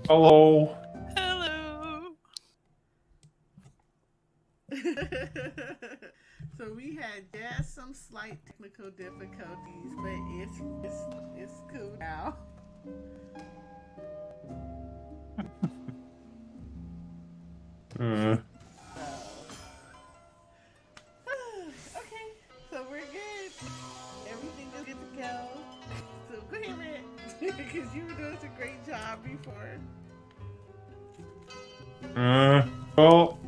Hello. Hello. So we had just some slight technical difficulties, but it's cool now. Uh, Okay, so we're good. Everything is good to go. So go ahead, Matt, because you were doing a great job before. well,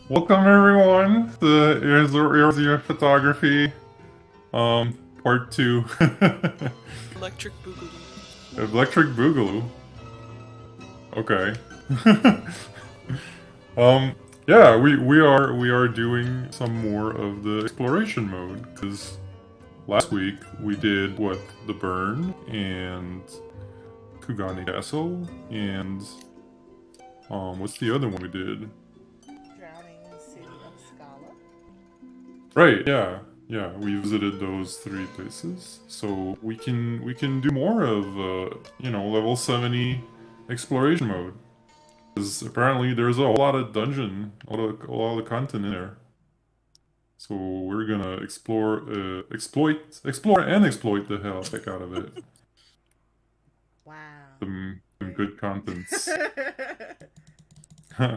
welcome everyone to Eorzea Photography, part 2. Electric Boogaloo. Electric Boogaloo. Okay. Yeah, we are doing some more of the exploration mode, because last week we did, the Burn, and Kugane Castle, and, what's the other one we did? Drowning City of Scala. Right, yeah. Yeah, we visited those 3 places. So we can do more of level 70 exploration mode. Because apparently there's a lot of dungeon, a lot of content in there. So we're gonna explore and exploit the heck out of it. Wow. Some good contents.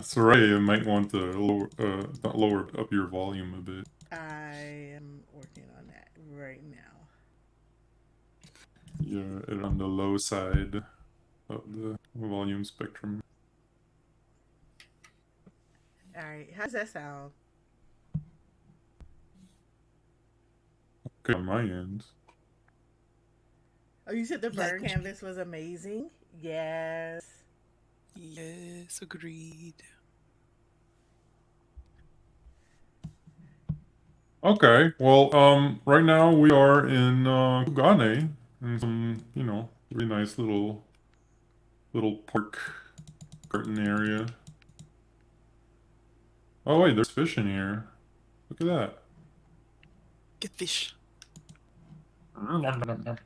So right, you might want to lower up your volume a bit. I am working on that right now. You're on the low side of the volume spectrum. All right, how's that sound? Okay, on my end. Oh, you said the burn Like- canvas was amazing? Yes. Yes, agreed. Okay, well, right now we are in Kugane, in some, really nice little park garden area. Oh wait, there's fish in here. Look at that. Get fish. Right.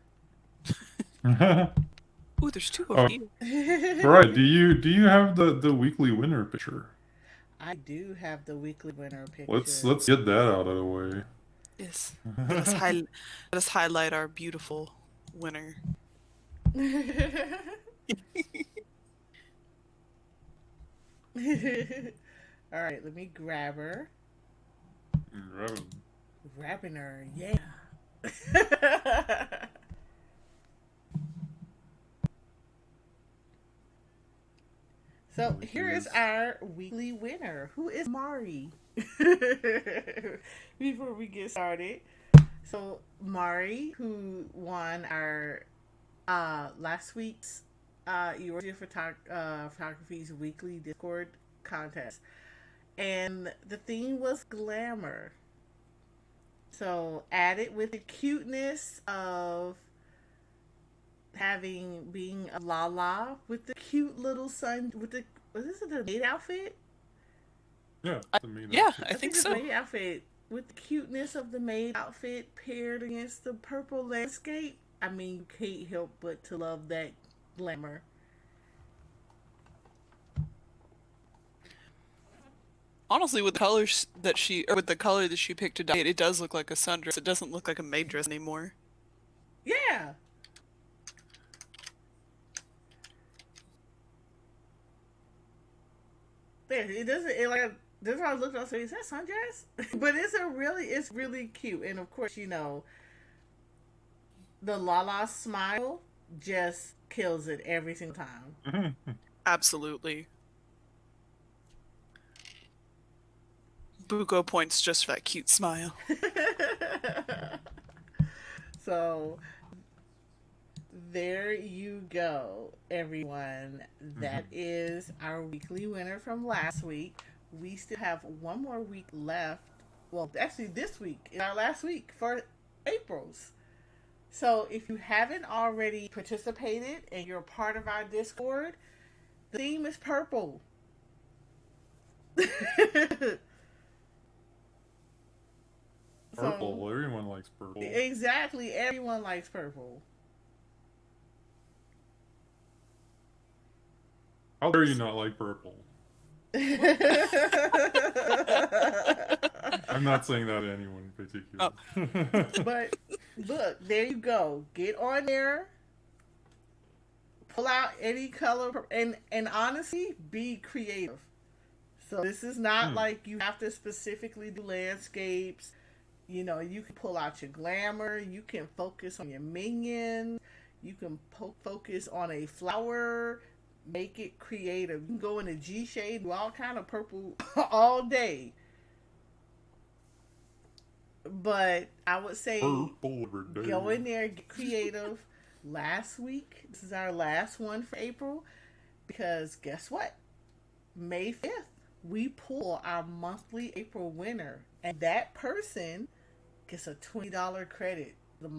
Ooh, there's 2 over here. Do you have the weekly winner picture? I do have the weekly winner picture. Let's get that out of the way. Yes. Let us highlight our beautiful winner. All right, let me grab her. Grabbing her, yeah. So here is our weekly winner, who is Mari. Before we get started, so Mari, who won our last week's Eorzea Photography's weekly Discord contest, and the theme was glamour. So added with the cuteness of being a Lala with the cute little sun with the was this the maid outfit? Yeah, I think It's so. maid outfit with the cuteness of the maid outfit paired against the purple landscape. I mean, you can't help but to love that glamour. Honestly, with the color that she picked to dye it, it does look like a sundress. It doesn't look like a maid dress anymore. Yeah. There, it doesn't. It like this. I looked up. So is that sundress? But it's really cute. And of course, the Lala smile just kills it every single time. Absolutely. Buko points just for that cute smile. So there you go, everyone. That is our weekly winner from last week. We still have one more week left. Well, actually, this week is our last week for April's. So if you haven't already participated and you're part of our Discord, the theme is purple. Purple. Everyone likes purple. Exactly. Everyone likes purple. How dare you not like purple? I'm not saying that to anyone in particular. Oh. But look, there you go. Get on there, pull out any color, and honestly, be creative. So this is not like you have to specifically do landscapes. You know, you can pull out your glamour. You can focus on your minions. You can focus on a flower. Make it creative. You can go in a G shade, do all kind of purple all day. But I would say go in there, get creative. Last week, this is our last one for April, because guess what? May 5th, we pull our monthly April winner, and that person gets a $20 credit. The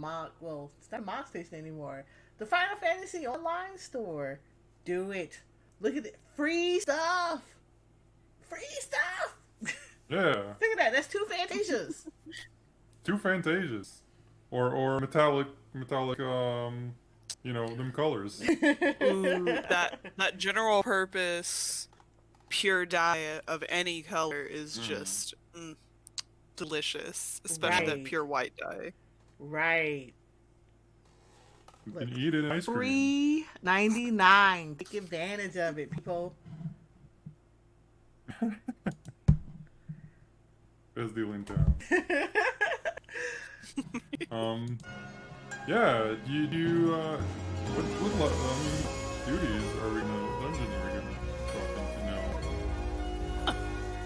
well, it's not a mock station anymore. The Final Fantasy online store. Do it. Look at it. Free stuff. Free stuff. Yeah. Look at that. That's 2 Fantasias. 2 Fantasias. Or metallic, you know, them colors. Ooh, that general purpose pure dye of any color is just delicious, especially that pure white dye. Right. You can eat it in ice cream. $3.99. Take advantage of it, people. Best deal in town. Yeah, what duties are we gonna, dungeon are we gonna drop into now?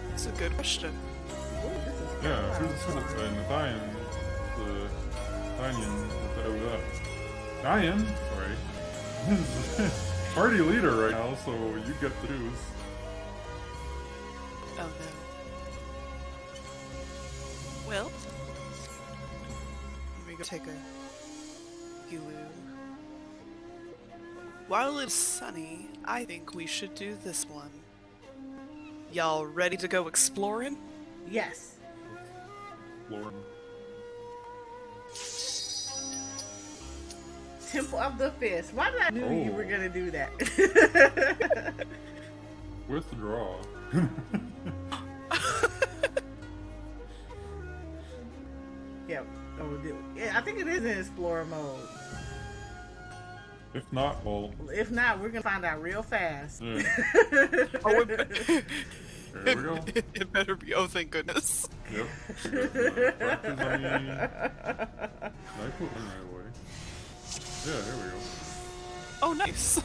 That's a good question. Yeah, who's Nathan, the Diane, sorry. Party leader right now, so you get the news. Oh no. Well, let me go take a Hulu. While it's sunny, I think we should do this one. Y'all ready to go exploring? Yes. Lauren. Temple of the Fist. Why did I knew you were gonna do that? Withdraw. Yeah, I think it is in Explorer mode. If not, well... If not, we're gonna find out real fast. Yeah. Oh, there we go. It better be. Oh, thank goodness. Yep. Practice on me. Did I put one right away? Yeah, there we go. Oh, nice.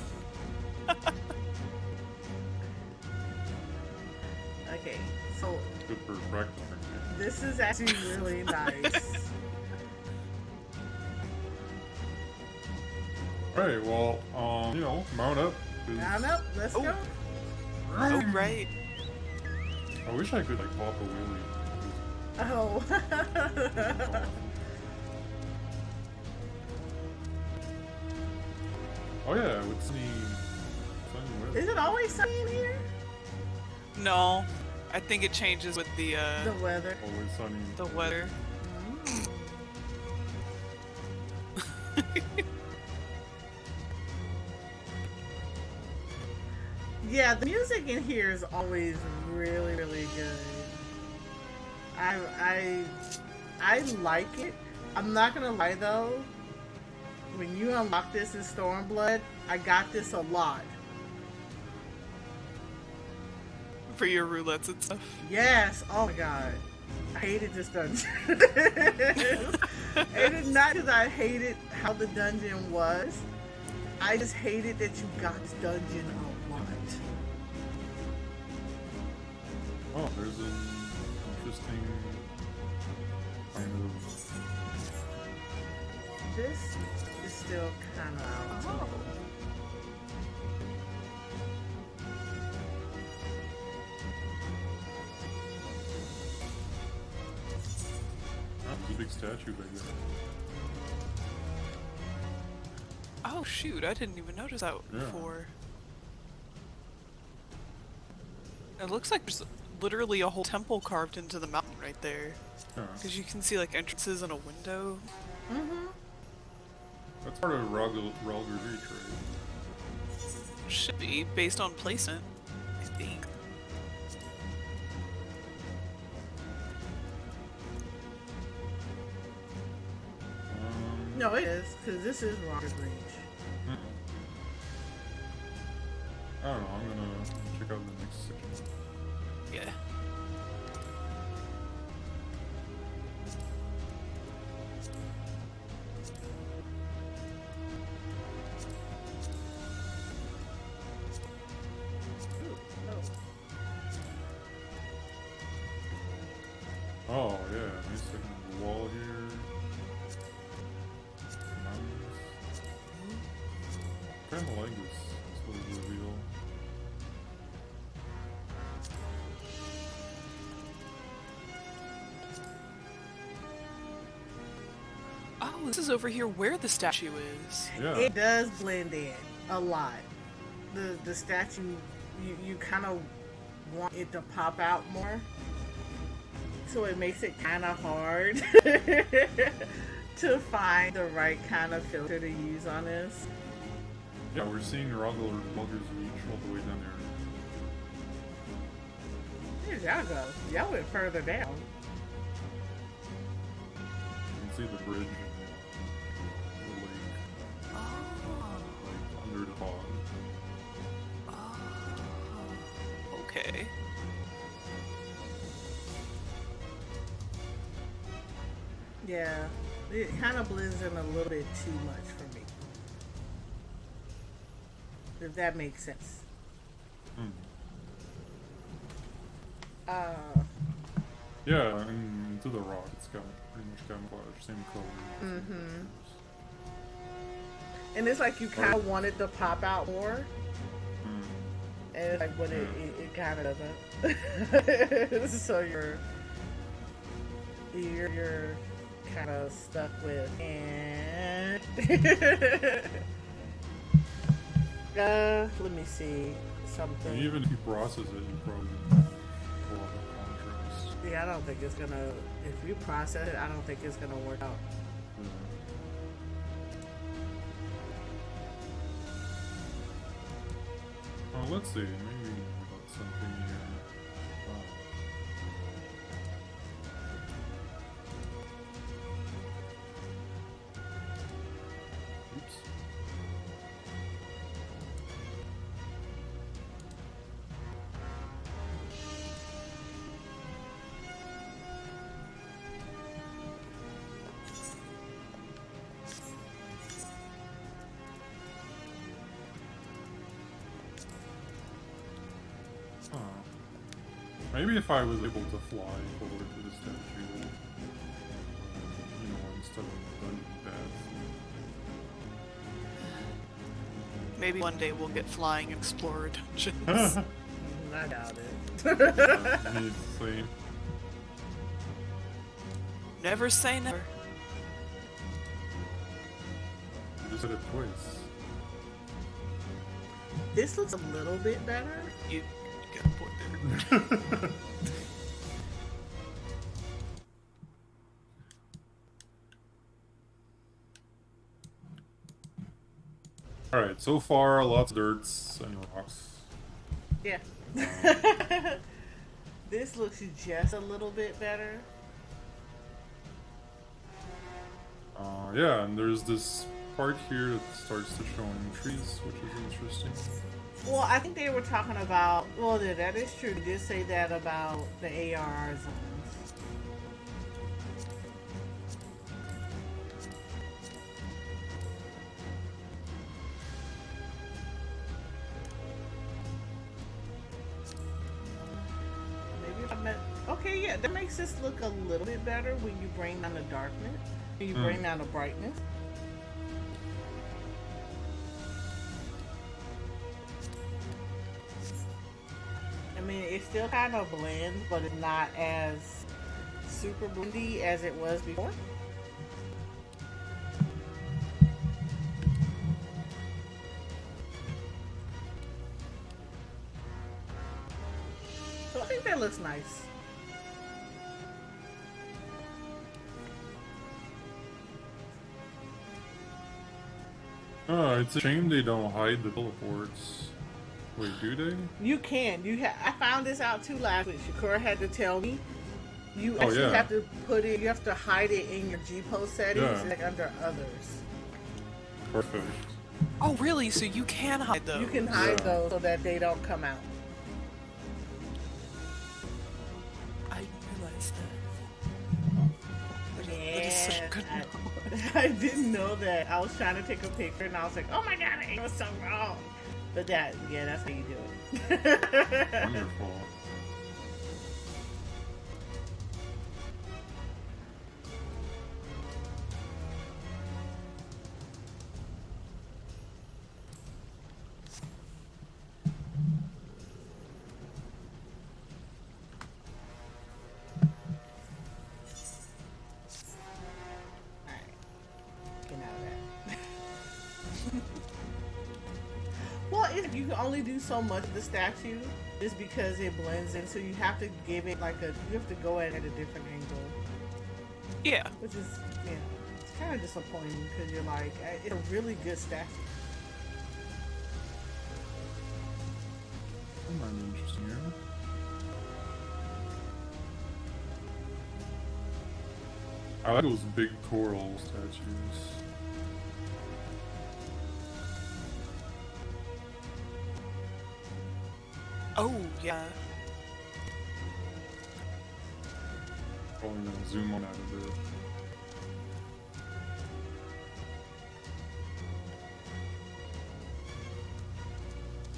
Okay, so Good for practice. this is actually really nice. Alright, well, you know, mount up. Mount up, let's go. Oh, right. I wish I could, like, pop a wheelie. Oh. Oh yeah, with sunny weather. Is it always sunny in here? No, I think it changes with the weather. Always sunny. the weather. Yeah, the music in here is always really, really good. I like it. I'm not gonna lie though. When you unlock this in Stormblood, I got this a lot. For your roulettes and stuff. Yes. Oh my god. I hated this dungeon. It is not because I hated how the dungeon was. I just hated that you got this dungeon a lot. Oh, there's an interesting kind of... This is still kind of out. Oh. Oh, there's a big statue back there. Oh shoot! I didn't even notice that before. It looks like there's literally a whole temple carved into the mountain right there. Because you can see like entrances and a window. Mm-hmm. That's part of Ralg's Reach, right? Should be, based on placement, I think. No, it is, because this is Rocket Range. I don't know, I'm gonna check out the next section. Yeah. Oh yeah, nice looking wall here. Nice. Kinda like this little reveal. Oh, this is over here where the statue is. Yeah. It does blend in a lot. The statue, you kind of want it to pop out more, so it makes it kind of hard to find the right kind of filter to use on this. Yeah, we're seeing Rogler's reach all the way down there. Where'd y'all go? Y'all went further down. You can see the bridge and the lake, like under the fog. Okay. Yeah, it kind of blends in a little bit too much for me. If that makes sense. Yeah, and to the rock, it's got pretty much camouflage, same color. And it's like you kind of want it to pop out more. And it's like when it kind of doesn't. So you're kind of stuck with and let me see something. And even if you process it, you probably pull out the contrast. Yeah, I don't think it's gonna. If you process it, I don't think it's gonna work out. Oh, let's see. Maybe we got something here. Oops. Maybe if I was able to fly over to the statue, you know, instead of dungeon path. Maybe one day we'll get flying explorer dungeons. I doubt it. Need to see. Never say never. You just said it twice. This looks a little bit better. You got a point there. Alright, so far, lots of dirts and rocks. Yeah. This looks just a little bit better. Yeah, and there's this part here that starts to show in trees, which is interesting. Well, I think they were talking about. Well, that is true. They did say that about the ARR zones. Maybe I meant. Okay, yeah, that makes this look a little bit better when you bring down the darkness. When you bring down the brightness. I mean, it still kind of blends, but it's not as super blendy as it was before. So I think that looks nice. It's a shame they don't hide the teleports. Wait, do they? You can. I found this out too last week. Shakura had to tell me. You Oh, actually yeah. have to put it. You have to hide it in your G-Post settings, Yeah. like under others. Perfect. Oh, really? So you can hide those? You can hide Yeah. those so that they don't come out. I didn't realize that. That is such Yeah, good knowledge. I didn't know that. I was trying to take a picture and I was like, oh my god, I was so wrong. But that's how you do it. Wonderful. Well, you can only do so much of the statue just because it blends in, so you have to give it you have to go at it at a different angle. Yeah. Which is, it's kind of disappointing because you're like, it's a really good statue. Come on, interesting here. I like those big coral statues. Oh, yeah. Probably gonna zoom on that a bit.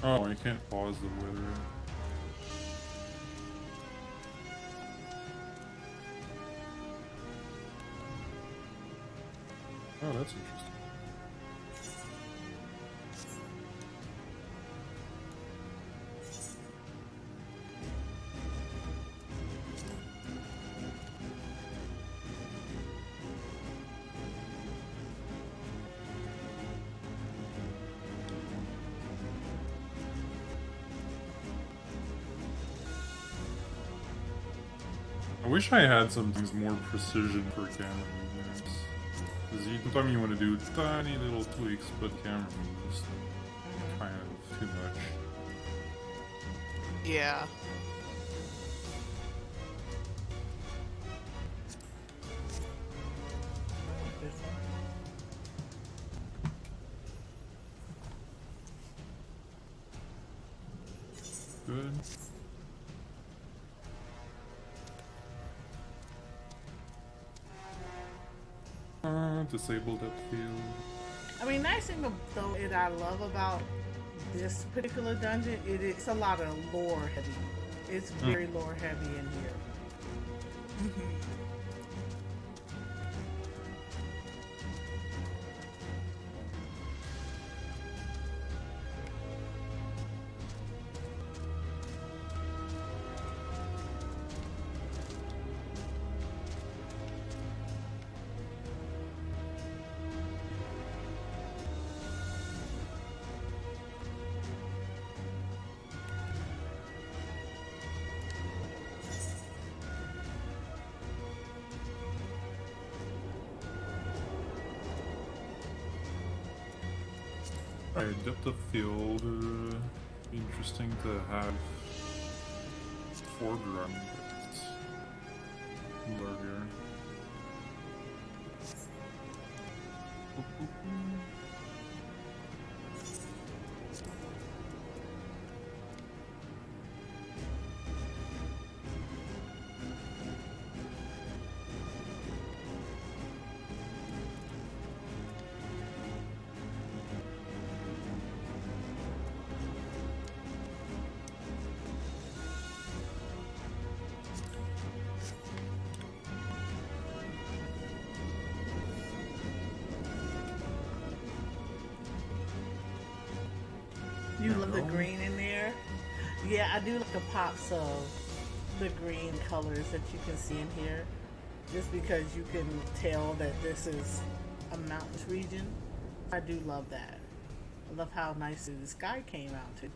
Oh, I can't pause the weather. Oh, that's interesting. I wish I had some things more precision for camera movements. Because sometimes you want to do tiny little tweaks, but camera moves kind of too much. Yeah. Good. Disable depth field. I mean, nice thing though that I love about this particular dungeon, it's a lot of lore heavy. It's very lore heavy in here. Alright, depth of field. Be interesting to have foreground blur here. You love the green in there? Yeah, I do like the pops of the green colors that you can see in here. Just because you can tell that this is a mountainous region. I do love that. I love how nice the sky came out too.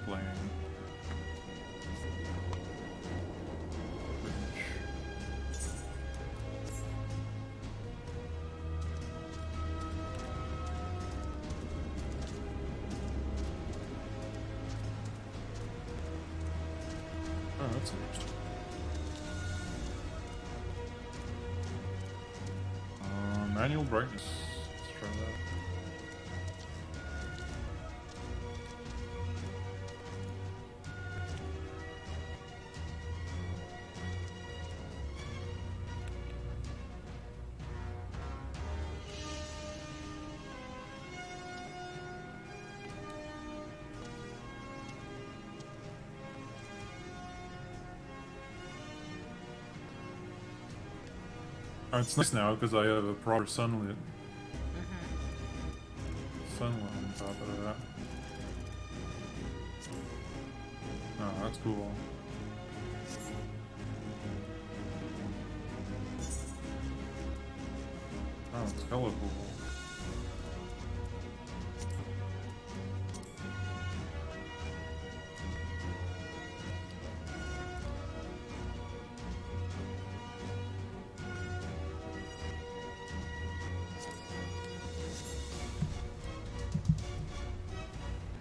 playing. Oh, that's interesting. Manual brightness. Let's try that. It's nice now because I have a proper sunlit. Sunlight on top of that. Oh, that's cool. Oh, it's hella cool.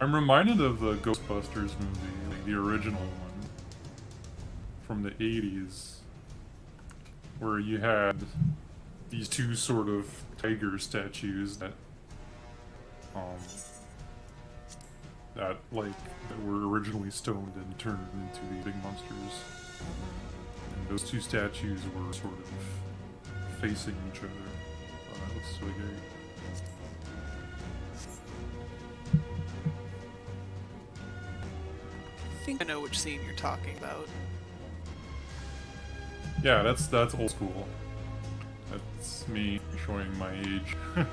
I'm reminded of the Ghostbusters movie, like the original one from the 80s, where you had these two sort of tiger statues that were originally stoned and turned into these big monsters. And those two statues were sort of facing each other. Oh, that looks really great. I think I know which scene you're talking about. Yeah, that's old school. That's me showing my age. I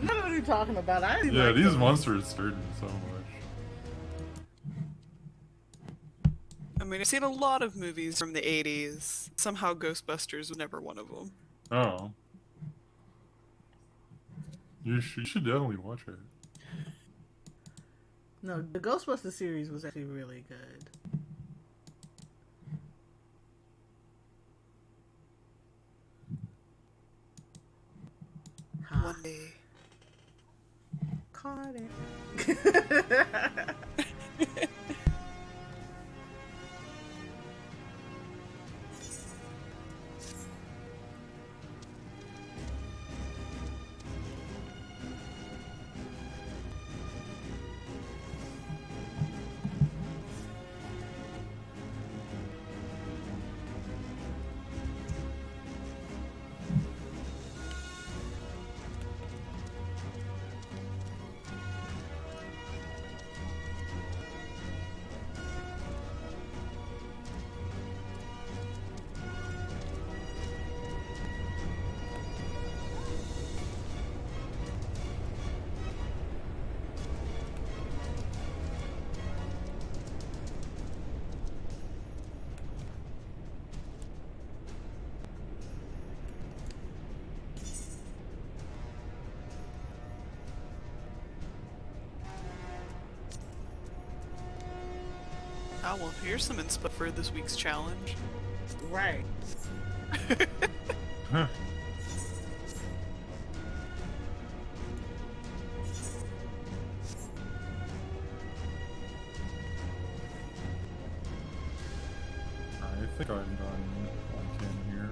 know what you're talking about. I yeah, like these them. monsters scared me so much. I mean, I've seen a lot of movies from the 80s. Somehow Ghostbusters was never one of them. Oh. You should definitely watch it. No, the Ghostbusters series was actually really good. One day. Caught it. Oh, well, here's some inspo for this week's challenge. Right. Huh. I think I'm done on cam here.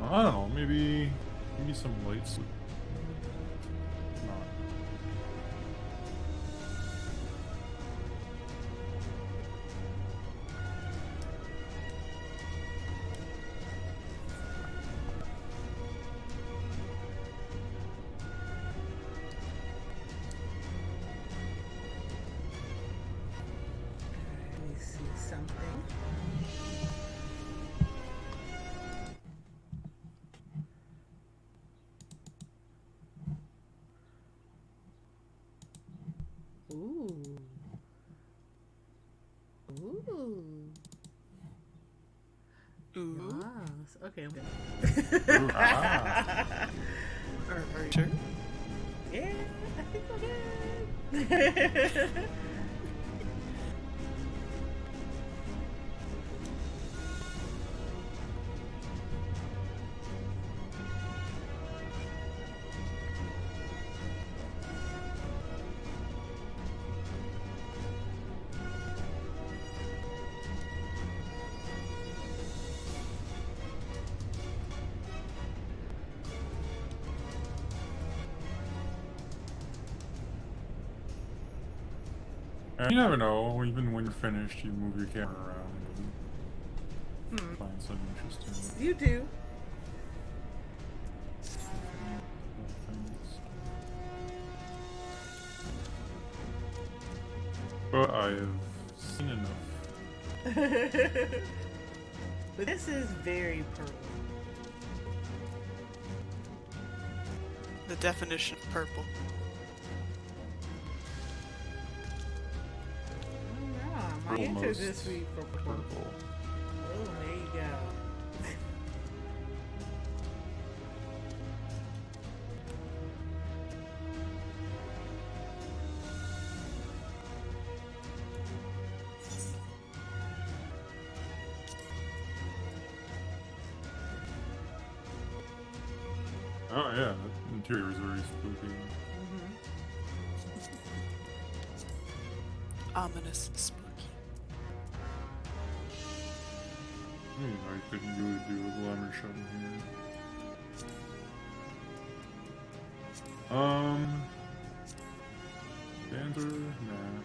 I don't know, maybe some lights. Let me see something. Ooh. Ooh. Ooh. Yes. Okay, I'm good. Are you sure? Yeah, I think we're good. And you never know, even when you're finished, you move your camera around and find something interesting. You do. But I have seen enough. But this is very purple. The definition of purple. My intro this week for purple. Oh, there you go. Oh yeah, the interior is very spooky. Ominous, spooky. I couldn't really do a glamour shot in here. Dancer? Nah.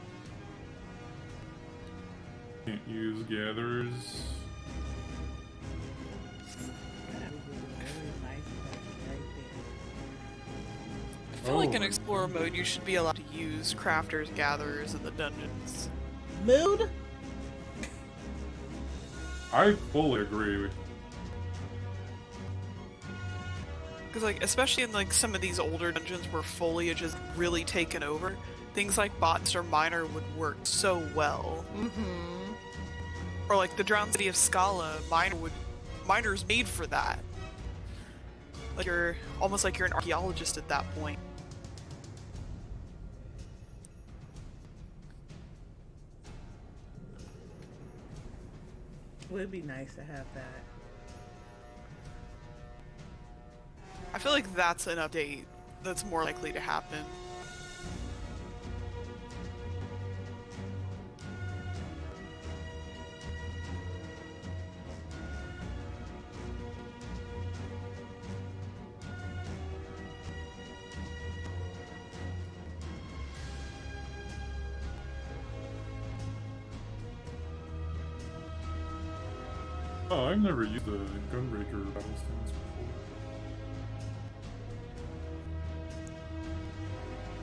Can't use gatherers. I feel like in Explorer mode you should be allowed to use crafters, gatherers in the dungeons. Mood? I fully agree with Because, like, especially in, like, some of these older dungeons where foliage is really taken over, things like Botanist or Miner would work so well. Or, like, the Drowned City of Scala, Miner's made for that. Like, you're almost like you're an archaeologist at that point. It would be nice to have that. I feel like that's an update that's more likely to happen. Oh, I've never used the Gunbreaker battle stance before.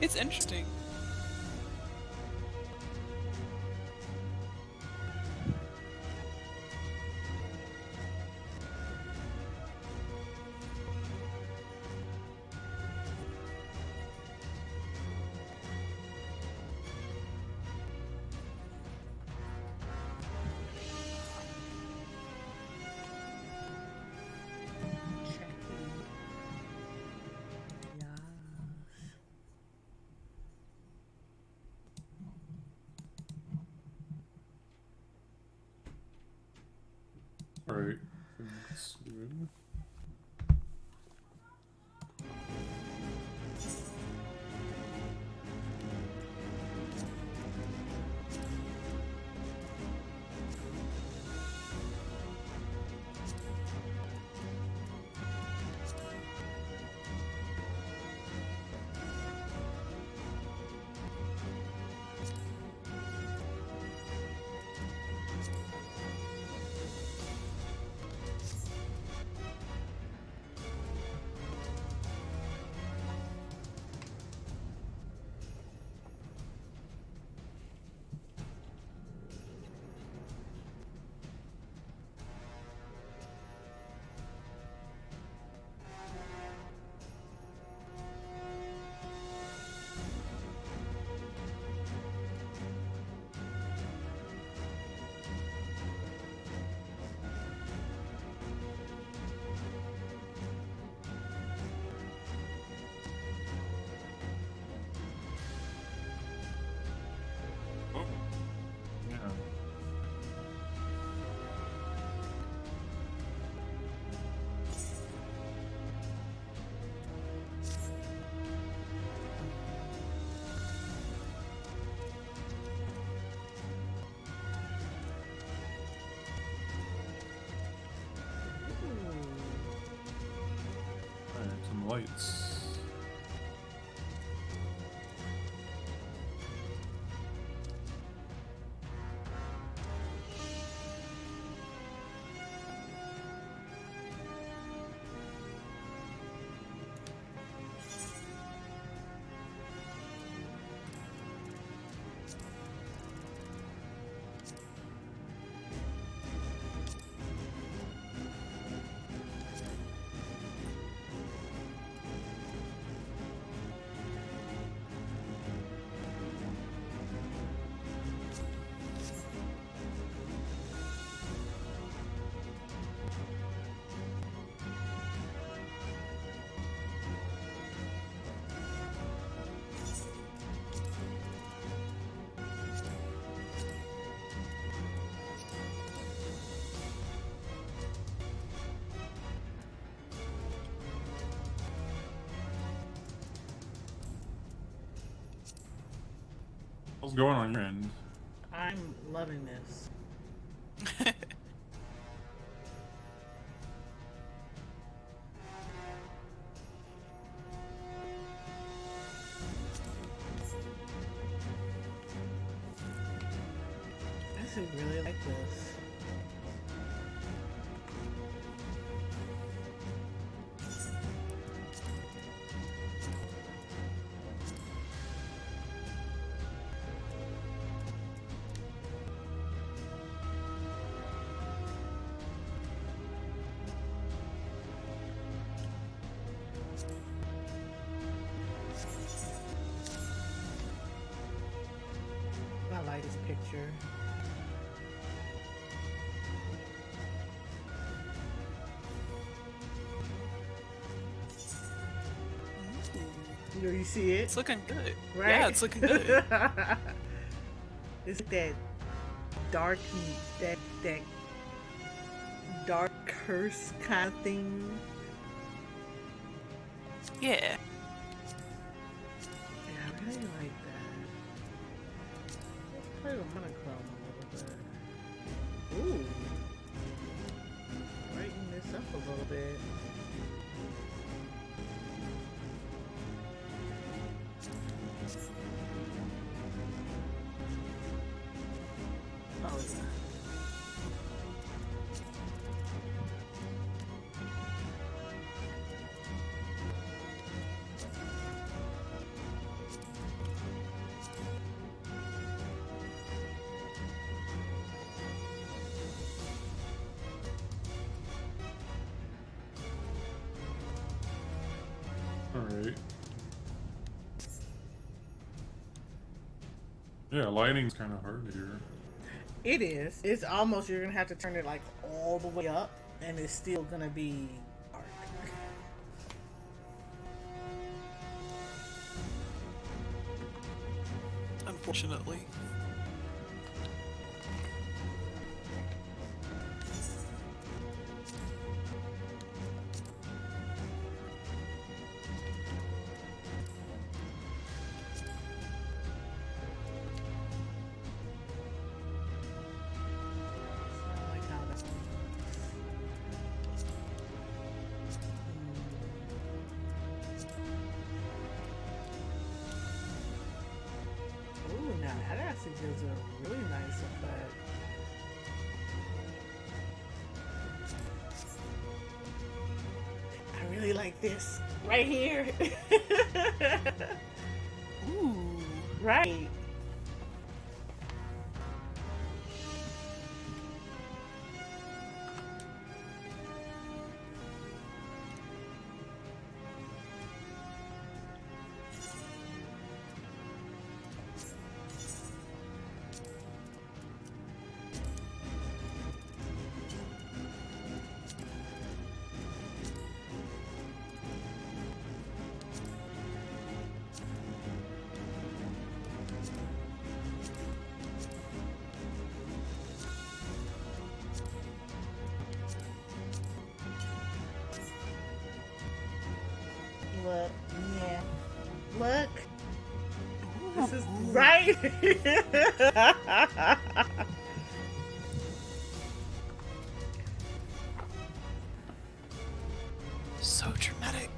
It's interesting. Alright, that's good. lights. What's going on your end? I'm loving this. I actually really like this. I like this picture. You see it? It's looking good. Right? Yeah, it's looking good. It's that dark, that dark curse kind of thing. Yeah. Yeah, I really like that. Let's play with monochrome a little bit. Ooh. Brighten this up a little bit. Oh, yeah. Alright. Yeah, lighting's kind of hard here. It is. It's almost, you're gonna have to turn it like all the way up, and it's still gonna be dark. Unfortunately. I like how that. Ooh, now that actually gives a really nice effect. I really like this right here. Ooh. Right. Look, yeah. Look. This is right. So dramatic.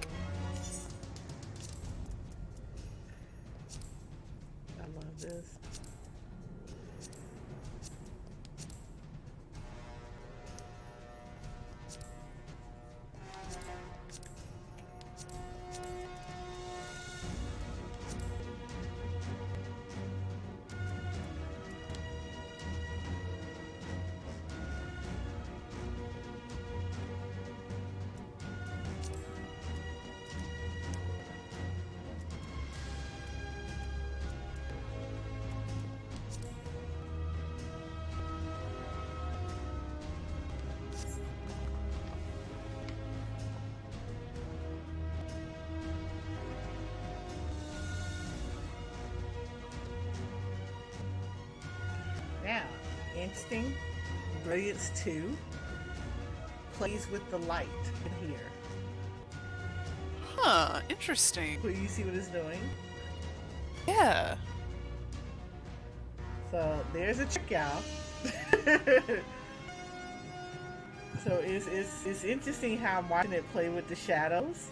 interesting. Brilliance 2 plays with the light in here. Huh, interesting. So you see what it's doing? Yeah. So there's a trick, y'all. So it's interesting how I'm watching it play with the shadows.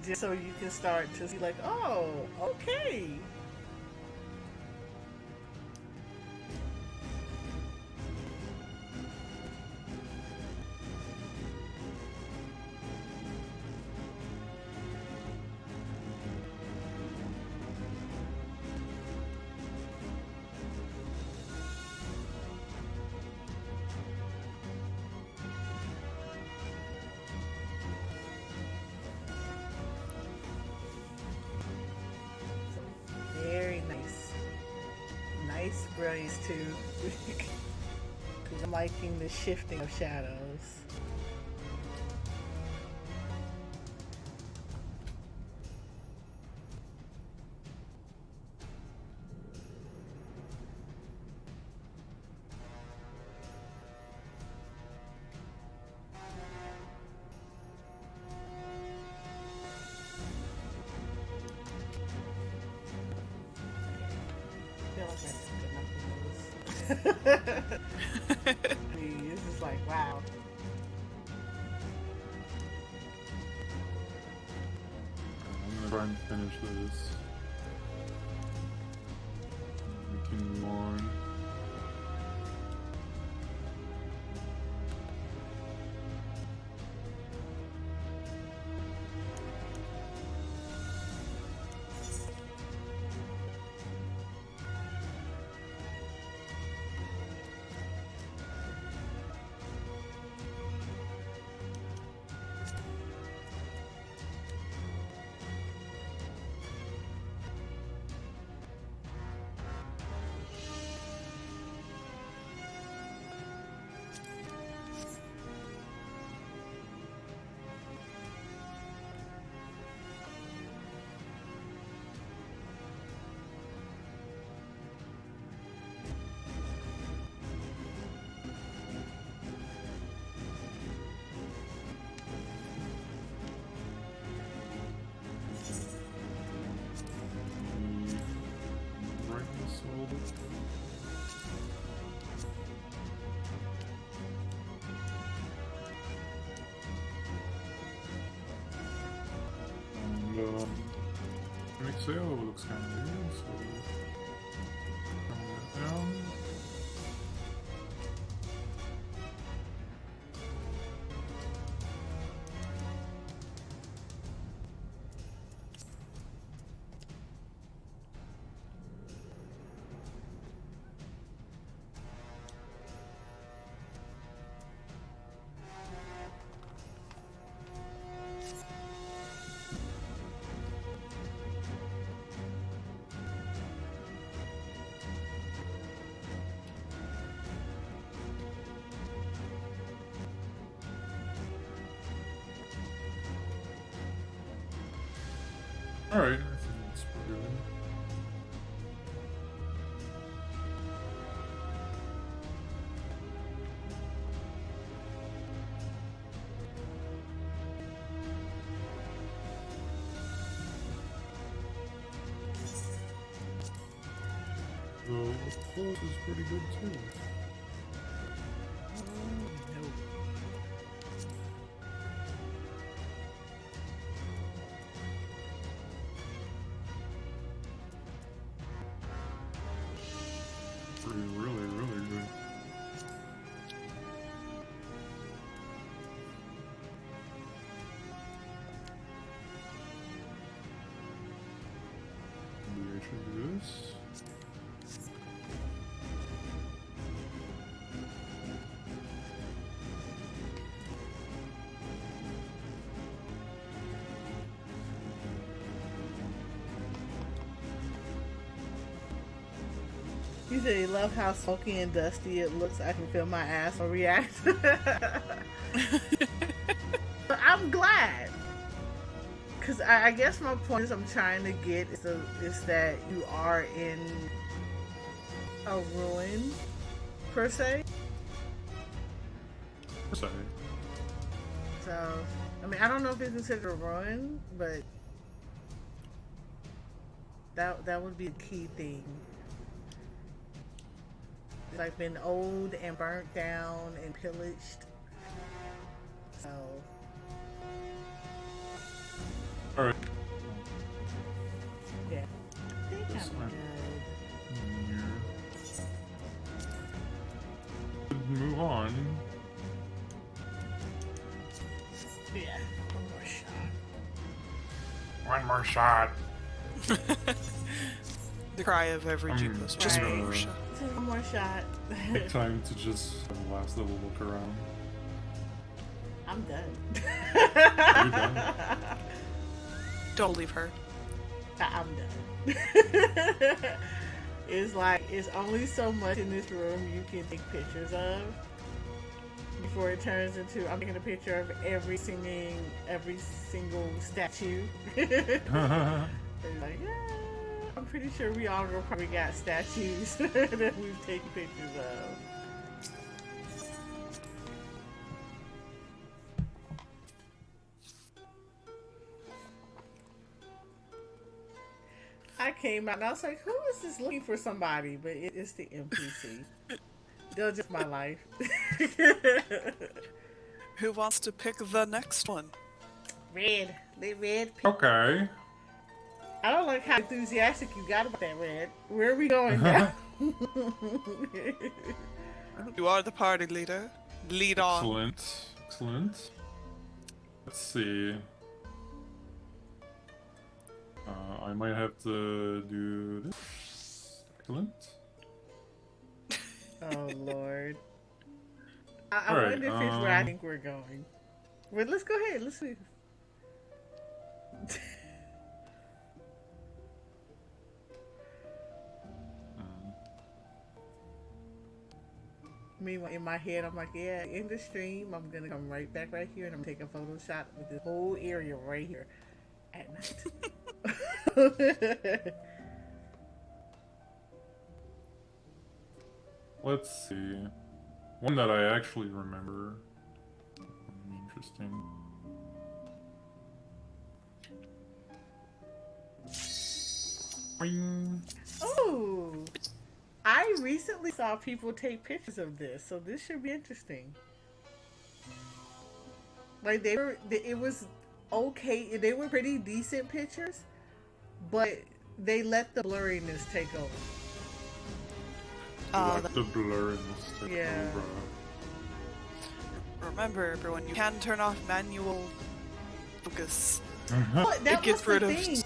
Just so you can start to see like, oh, okay. Very nice. Nice brilliance too. Because I'm liking the shifting of shadows. I feel like that's good enough for those. It's just like, wow. I'm gonna try and finish this. We can move on. Eorzea looks kind of weird, so turn that down. Alright, I think that's pretty good. The pulse is pretty good too. Really, really good. Maybe I should do this. You said you love how smoky and dusty it looks. I can feel my asshole react. I'm glad. Because I guess my point is I'm trying to get is that you are in a ruin per se. So, So, I mean, I don't know if it's considered a ruin, but that would be a key thing. It's like been old and burnt down and pillaged. So, all right. yeah. I think This I'm one. good. Move on. Yeah. One more shot. One more shot. The cry of every G-plus. Just Right. one more shot. Just one more shot. Take time to just have a last little look around. I'm done. You're done. Don't leave her. I'm done. It's like, it's only so much in this room you can take pictures of before it turns into, I'm taking a picture of every single statue. It's like, yeah, I'm pretty sure we all probably got statues that we've taken pictures of. I came out and I was like, who is this looking for somebody? But it's the NPC. They're just my life. Who wants to pick the next one? Red. They red. Okay. I don't like how enthusiastic you got about that, Red. Where are we going now? You are the party leader. Lead on. Excellent. Excellent. Let's see. I might have to do this. Excellent. Oh, Lord. I Alright, wonder if it's where I think we're going. Well, let's go ahead. Let's see. Meanwhile, in my head, I'm like, yeah, in the stream, I'm going to come right back right here and I'm going to take a photo shot with this whole area right here at night. Let's see. One that I actually remember. Interesting. Boing. Oh, I recently saw people take pictures of this, so this should be interesting. Like it was okay. They were pretty decent pictures, but they let the blurriness take over. Like the blurriness take Yeah. over. Remember, everyone, you can turn off manual focus. But that It gets was the rid of- thing.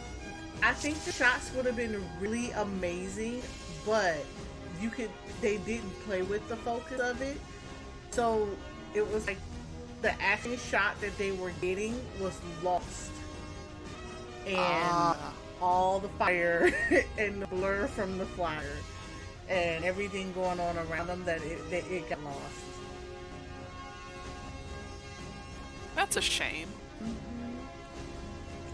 I think the shots would have been really amazing, but they didn't play with the focus of it. So it was like the action shot that they were getting was lost. And all the fire and the blur from the flyer and everything going on around them that it got lost. That's a shame.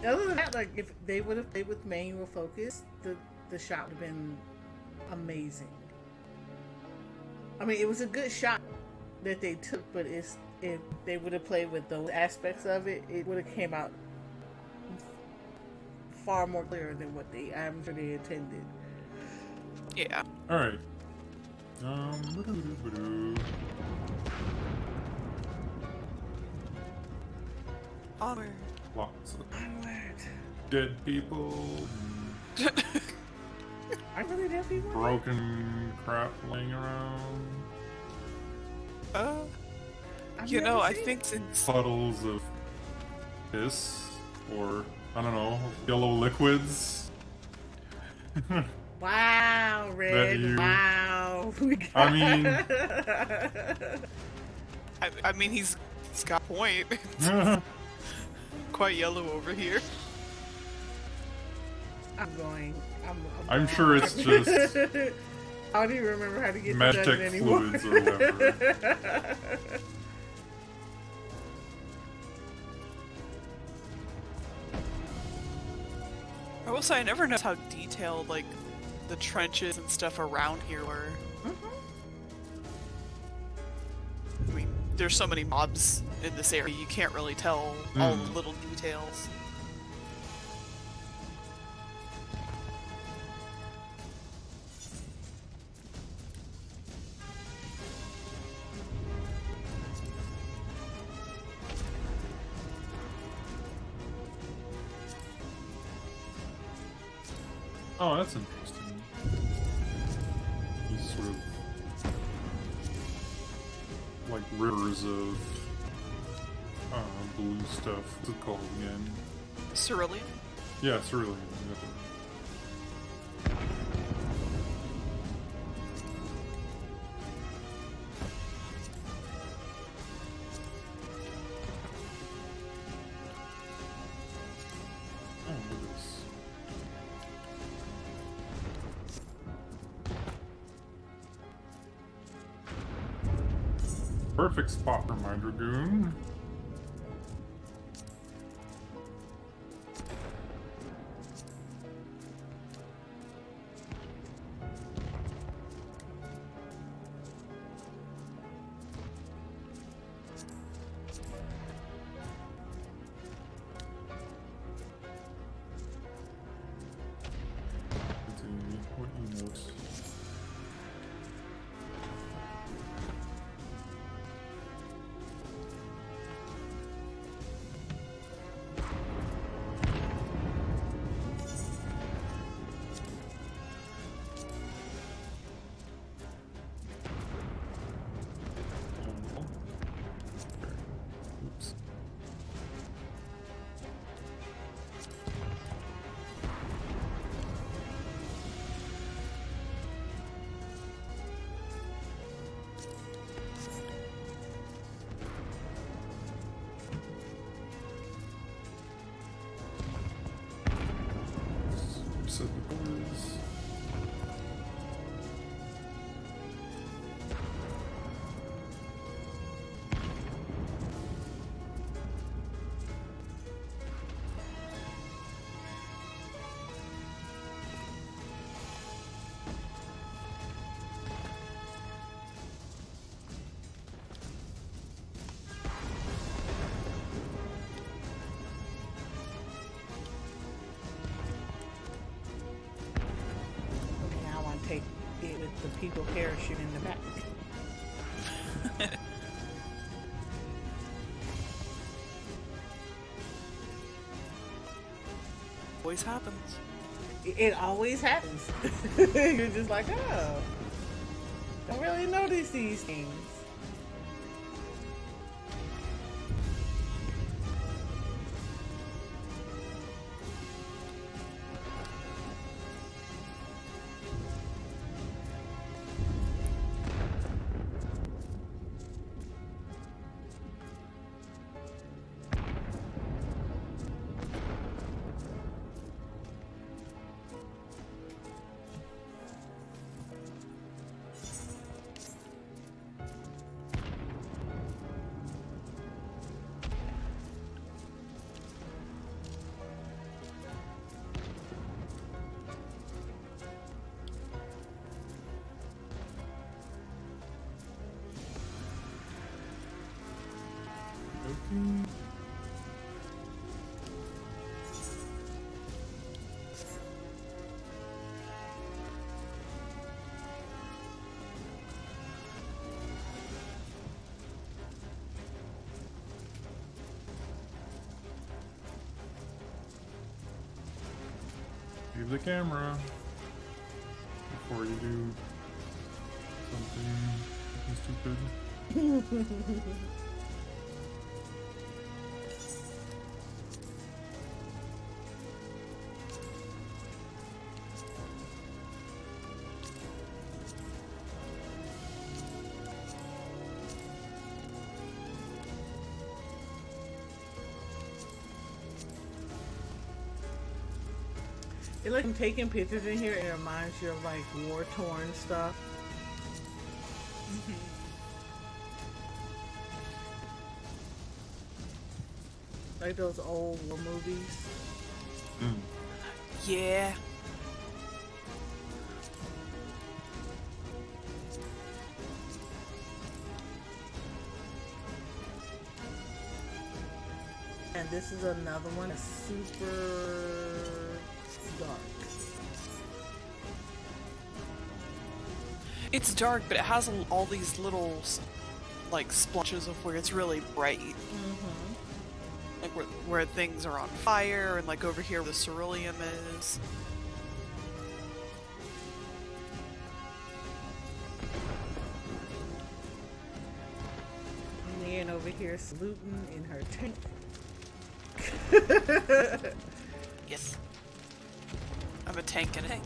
Other than that, like if they would have played with manual focus, the shot would have been amazing. I mean, it was a good shot that they took, but if they would have played with those aspects of it, it would have came out far more clear than what I'm sure they intended. Yeah. Alright. Onward. Lots of Onward. dead people. Are really dead people? Broken crap laying around. I've You know, never I seen think since Puddles of piss. Or, I don't know, yellow liquids. Wow, Red. you- Wow. I mean... I mean, he's got a point. Quite yellow over here. I'm going. I'm sure it's just I don't even remember how to get to magic dungeon anymore. fluids or whatever. I will say, I never noticed how detailed, like, the trenches and stuff around here were. I mean, there's so many mobs in this area, you can't really tell all the little details. Oh, that's interesting. These sort of like rivers of blue stuff. What's it called again? Cerulean? Yeah, cerulean. Oh, look at this. Perfect spot for my dragoon. What emotes? Oops. Set the doors. Okay, now I want to take it with the people parachuting in the back. Always happens. It always happens. You're just like, oh, don't really notice these things. Okay. Leave the camera before you do something stupid. It's like I'm taking pictures in here and it reminds you of like war-torn stuff. Like those old war movies. Yeah. And this is another one that's super dark. It's dark, but it has all these little, like, splotches of where it's really bright. Like where things are on fire, and like over here where the ceruleum is. And over here saluting in her tank. Yes. I'm a tank and a tank.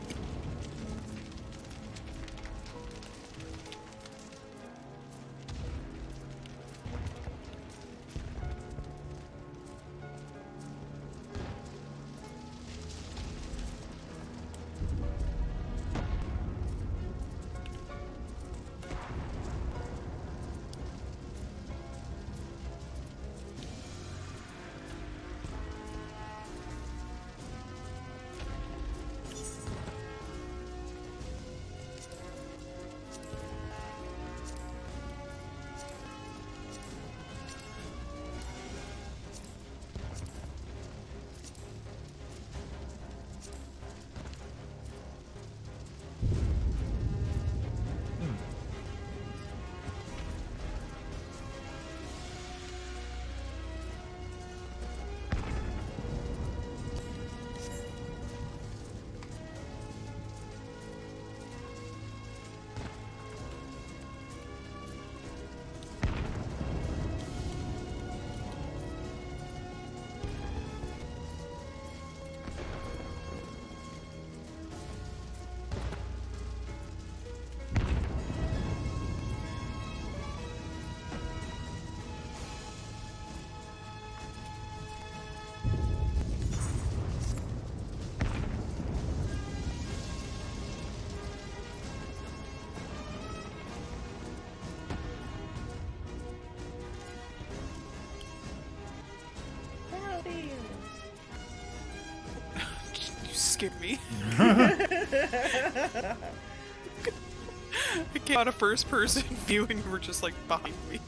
Scared me. I came out a first person view and you were just like behind me.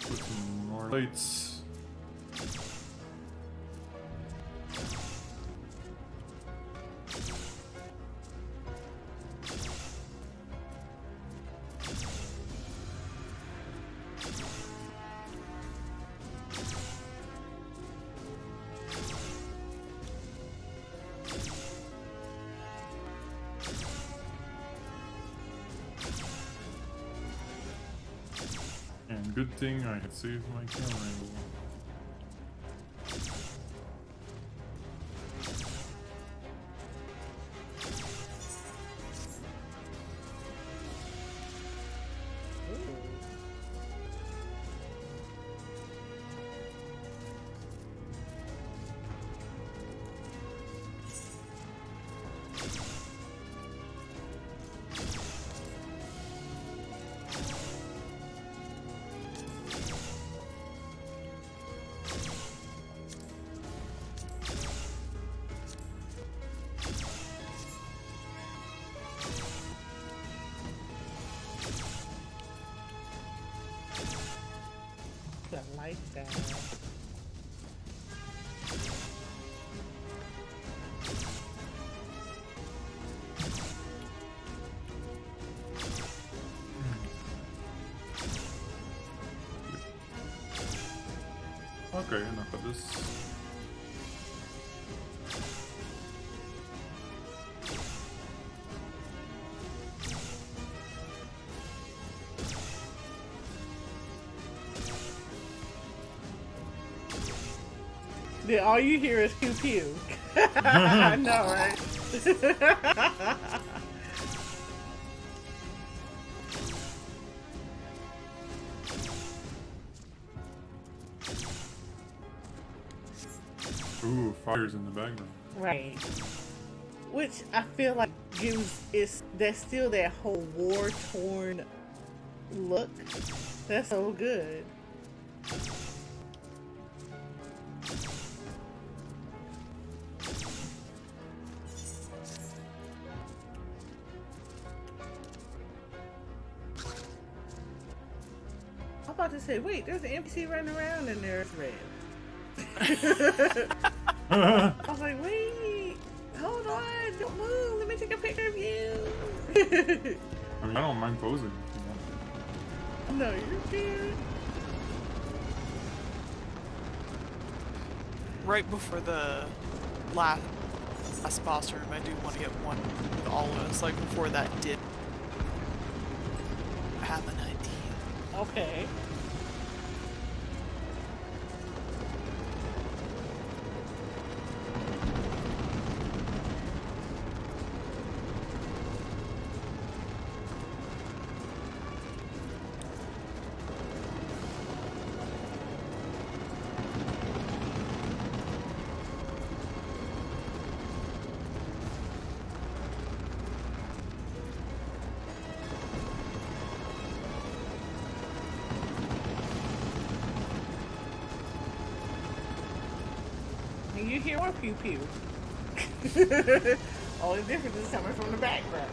Put some more lights. And good thing I can save my camera angle. I like that. Okay, enough of this. Then all you hear is pew pew. I know, right? Ooh, fire's in the background. Right. Which I feel like there's still that whole war-torn look. That's so good. I'm about to say, wait, there's an NPC running around and there's red. I was like, wait, hold on, don't move, let me take a picture of you. I mean, I don't mind posing if you want No, you're good. Right before the last boss room, I do want to get one with all of us. Like before that did have an idea. Okay. And you hear more pew pew. Only difference is coming from the background.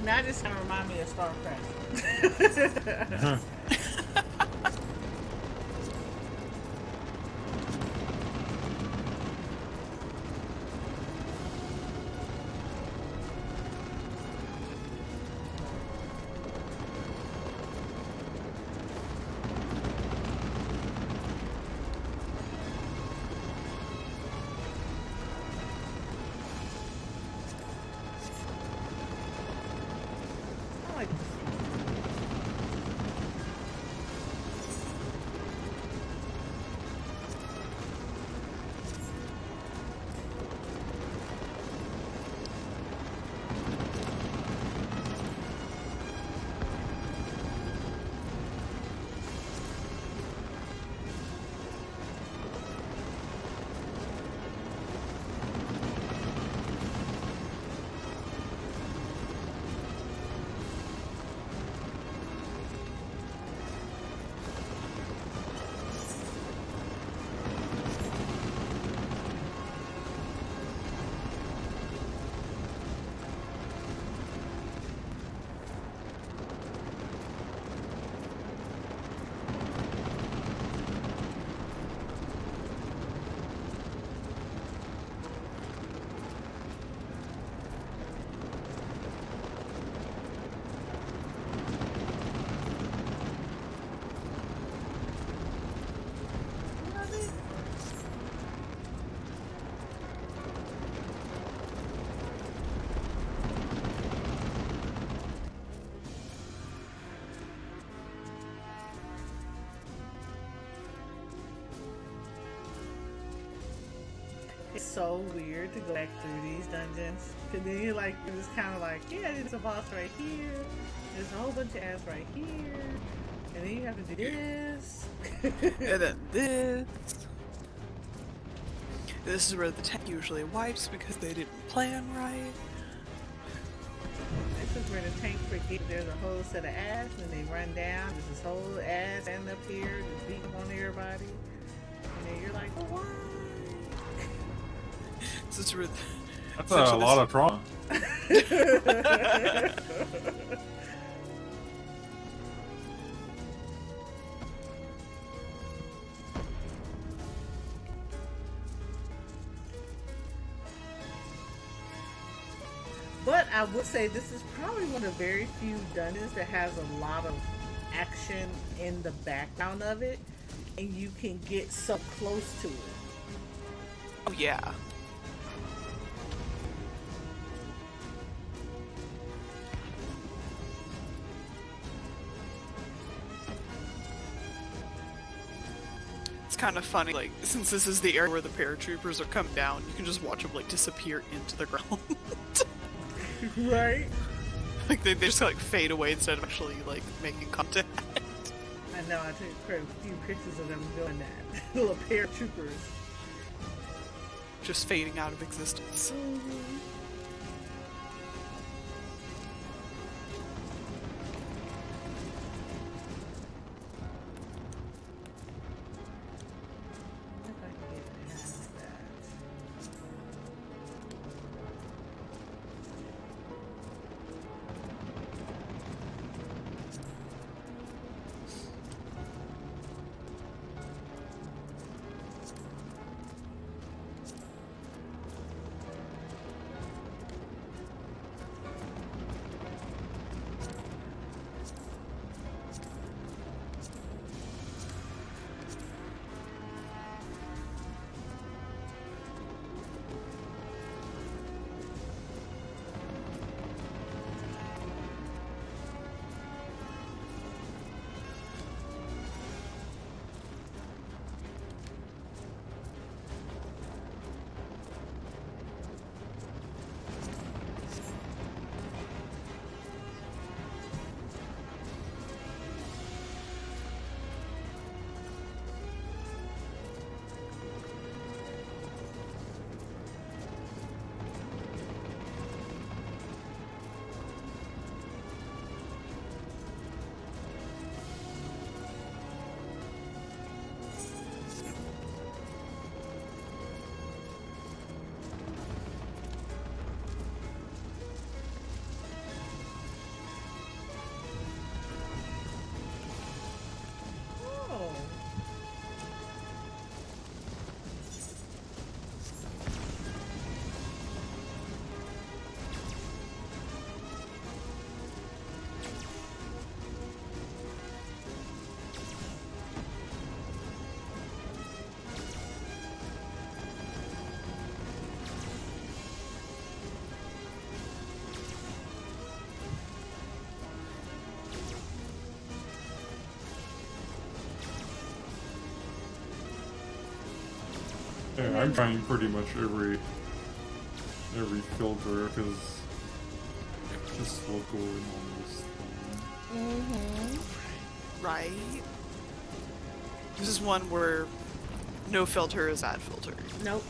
Now this kind of remind me of StarCraft. I like this. so weird to go back through these dungeons. Cause then you're just kind of like, yeah, there's a boss right here. There's a whole bunch of ass right here. And then you have to do this. And then this. This is where the tank usually wipes because they didn't plan right. This is where the tank forget there's a whole set of ass and they run down. There's this whole ass end up here, just beating on everybody. And then you're like, oh, why? This is where That's a lot of trauma. But I would say this is probably one of the very few dungeons that has a lot of action in the background of it, and you can get so close to it. Oh yeah. It's kind of funny, like, since this is the area where the paratroopers are coming down, you can just watch them, like, disappear into the ground. Right? Like, they just, like, fade away instead of actually, like, making contact. I know, I took quite a few pictures of them doing that. Little paratroopers. Just fading out of existence. Mm-hmm. Yeah, I'm trying pretty much every filter because just local and all this thing. Mm-hmm. Right? This is one where no filter is add filter. Nope.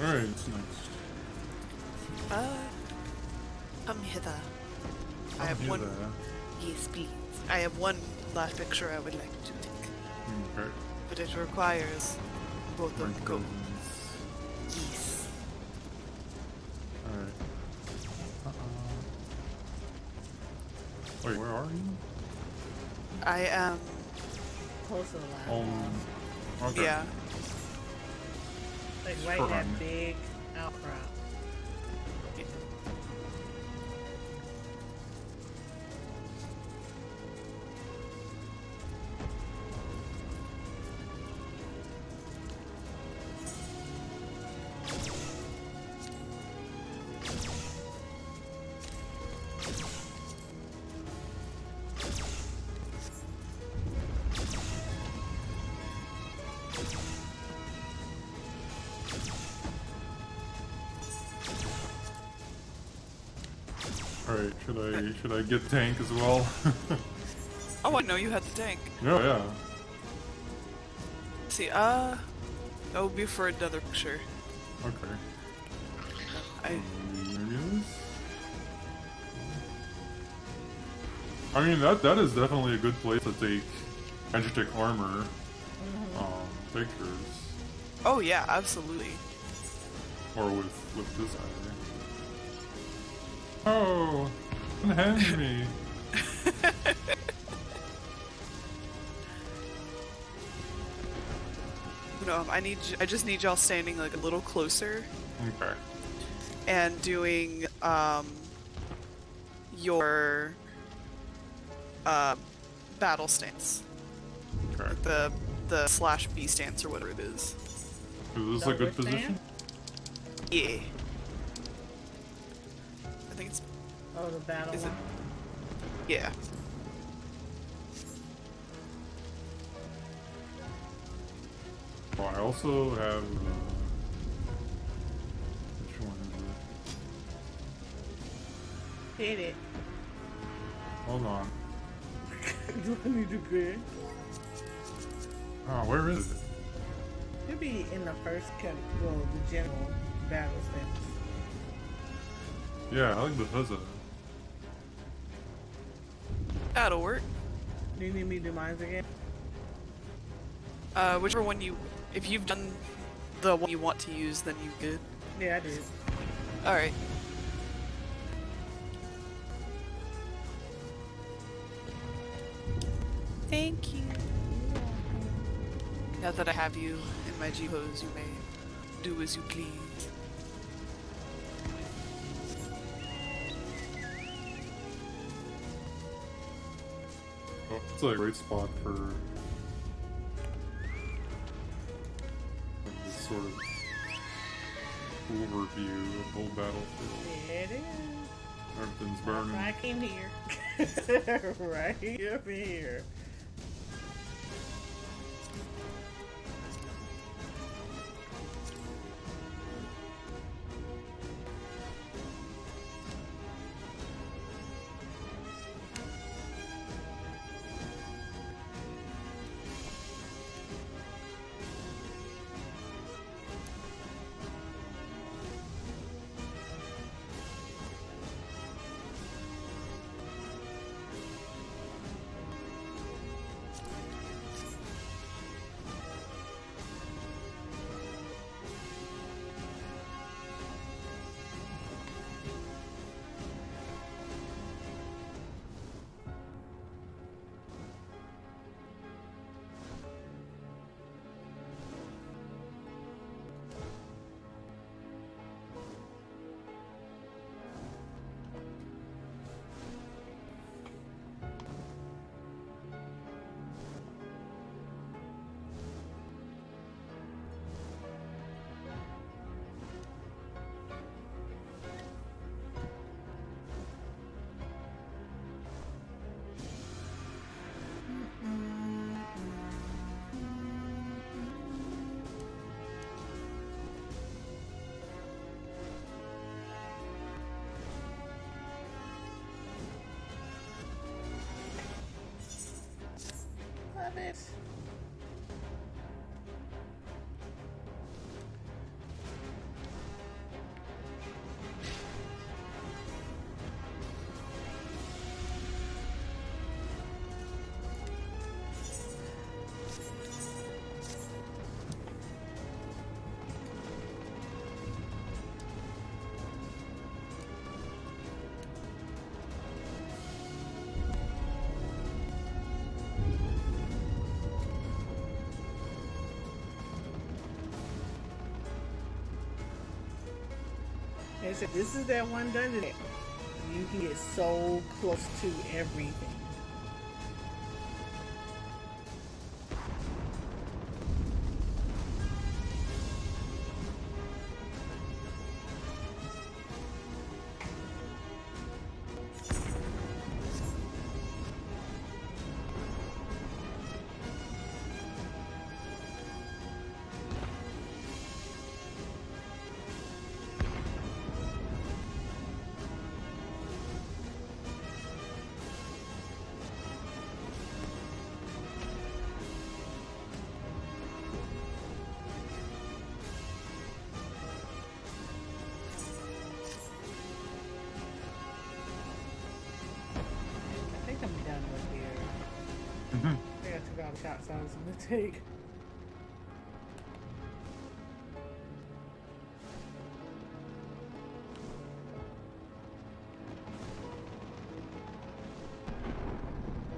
Alright, it's next. Come hither. I I'll have do one. that. Yes, please. I have one last picture I would like to take, Okay. but it requires both of Rank go. buildings. Yes. Alright. Wait, where are you? I am. Close to the last boss. Okay. Yeah. Like right in Front. that big outcrop. Right, should I get tank as well? Oh, I know you had the tank. Oh yeah. See, that would be for another picture. Okay. Maybe this? I mean that is definitely a good place to take Magitek armor pictures. Oh yeah, absolutely. Or with this guy. Oh, unhand me. No, I just need y'all standing like a little closer Okay. and doing your battle stance. Okay. Like the /B stance or whatever it is. Is this a good Double position? Yeah. I think it's Oh, the battle Is it- one. yeah. Oh, I also have. Which one is it? Hit it. Hold on. Do I need to good? Oh, where is it? It'll be in the first well, the general battle stance. Yeah, I like the fuzzer. That'll work. Do you need me to do mine again? Whichever one if you've done the one you want to use, then you good. Yeah, I did. Alright. Thank you. Now that I have you in my G pose, you may do as you please. Oh, it's a great spot for like, this sort of overview of the whole battlefield. Yeah, it is. Everything's burning. Right in here. Right up in here. Love it. They said this is that one dungeon. You can get so close to everything. I got took out the shots I was gonna take.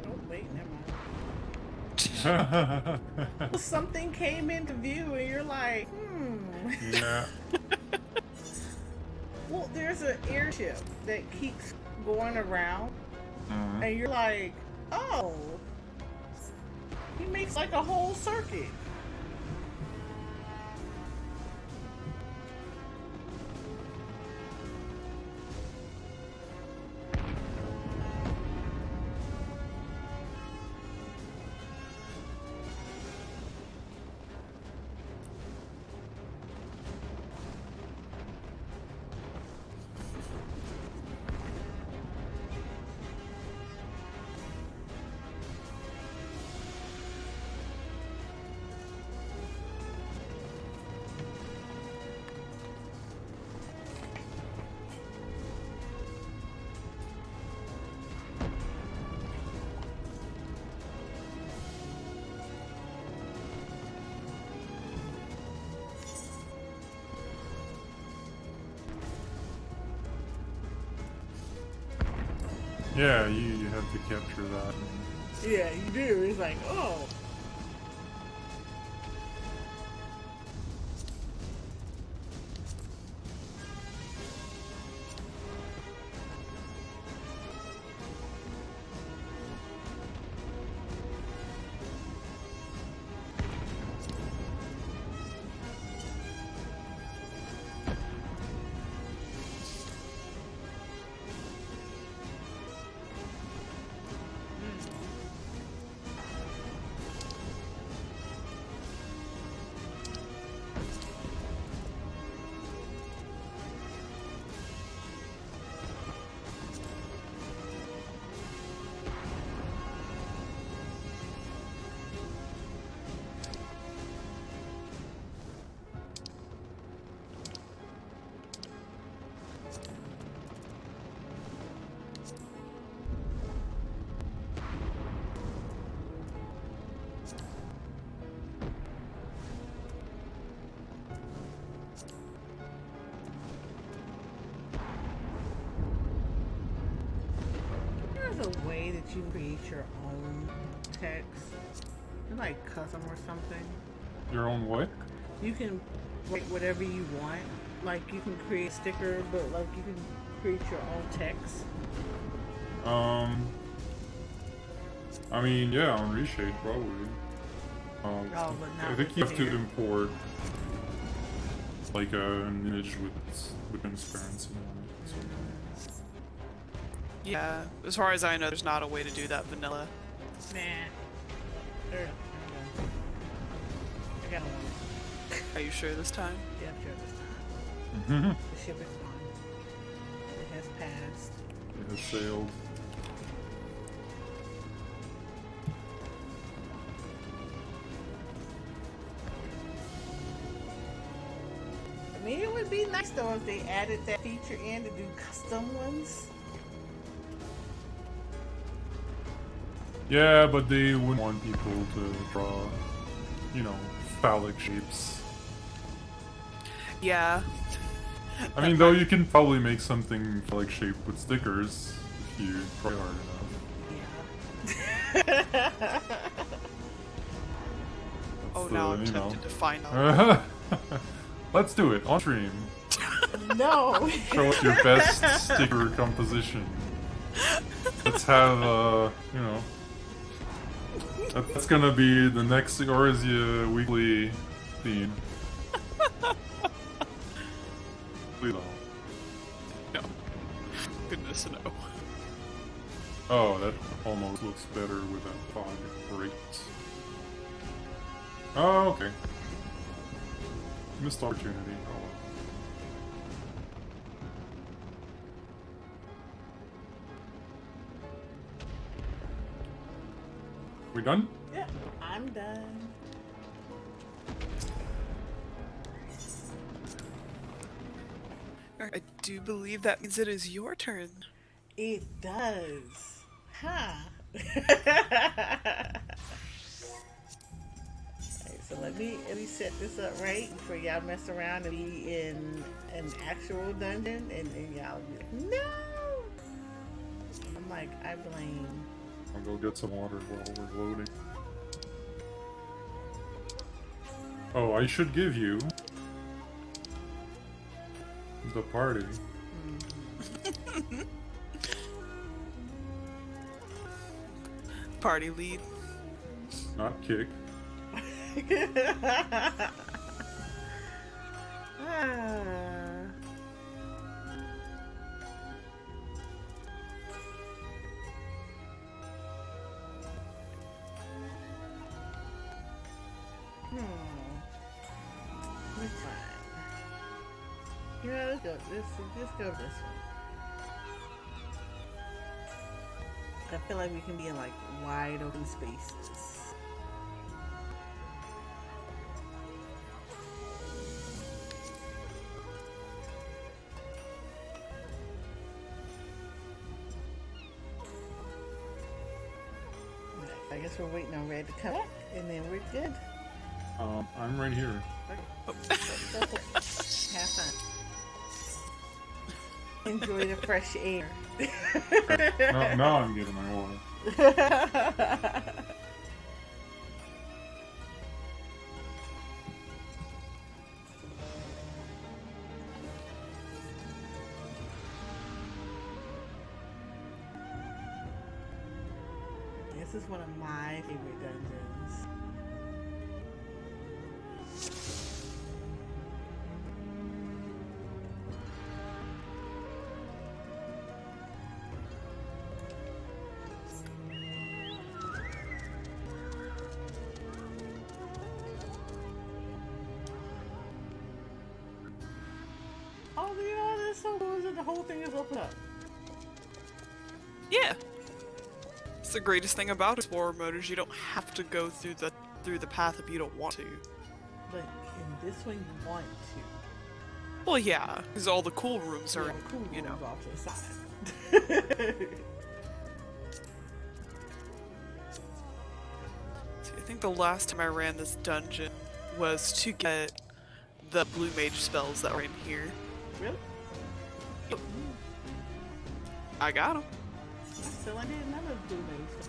Oh wait, never mind. Something came into view and you're like, Yeah. Well, there's an airship that keeps going around, and you're like, oh, he makes like a whole circuit. Yeah, you have to capture that. Yeah, you do. It's like, oh. There's a way that you create your own text, like custom or something. Your own what? You can write whatever you want. Like you can create a sticker, but like you can create your own text. I mean, yeah, on Reshade probably. But not I think with you have to here. import like an image with transparency on it. So. Yeah, as far as I know, there's not a way to do that vanilla. Nah. There. I got one. Are you sure this time? Yeah, I'm sure this time. The ship is gone. It has passed. It has sailed. I mean, it would be nice though if they added that feature in to do custom ones. Yeah, but they wouldn't want people to draw, you know, phallic shapes. Yeah. I mean, though you can probably make something phallic shaped with stickers if you try hard enough. Yeah. Oh, That's now the, I'm you know. tempted to find out. Let's do it on stream. No. Show us your best sticker composition. Let's have, you know. That's gonna be the next Eorzea weekly theme. Please don't. No. Goodness, no. Oh, that almost looks better with that fog. Great. Oh, okay. Missed opportunity. Oh, well. We done? Yeah, I'm done. I do believe that means it is your turn. It does. Huh. let me set this up right before y'all mess around and be in an actual dungeon and y'all be like, no! I'm like, I blame. I'll go get some water while we're loading. Oh, I should give you the party. Party lead. Not kick. Which one? Yeah, let's go. Let's go this one. I feel like we can be in like wide open spaces. I guess we're waiting on Red to come back, and then we're good. I'm right here. Have fun. Enjoy the fresh air. Now I'm getting my water. This is one of my favorite dungeons. Oh, you know, that's so cool that the whole thing is open up. Yeah. It's the greatest thing about Explorer mode is you don't have to go through the path if you don't want to. But in this one, you want to. Well, yeah, because all the cool rooms are, Yeah, the cool you know. rooms off to the side. See, I think the last time I ran this dungeon was to get the blue mage spells that were in here. Really? Yep. I got them. So I did another blue mage.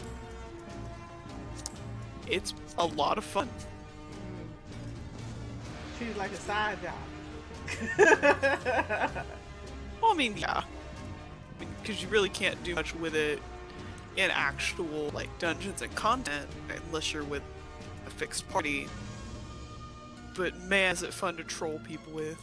It's a lot of fun. Treat it like a side job. Well, I mean, yeah. Because you really can't do much with it in actual, like, dungeons and content unless you're with a fixed party. But man, is it fun to troll people with.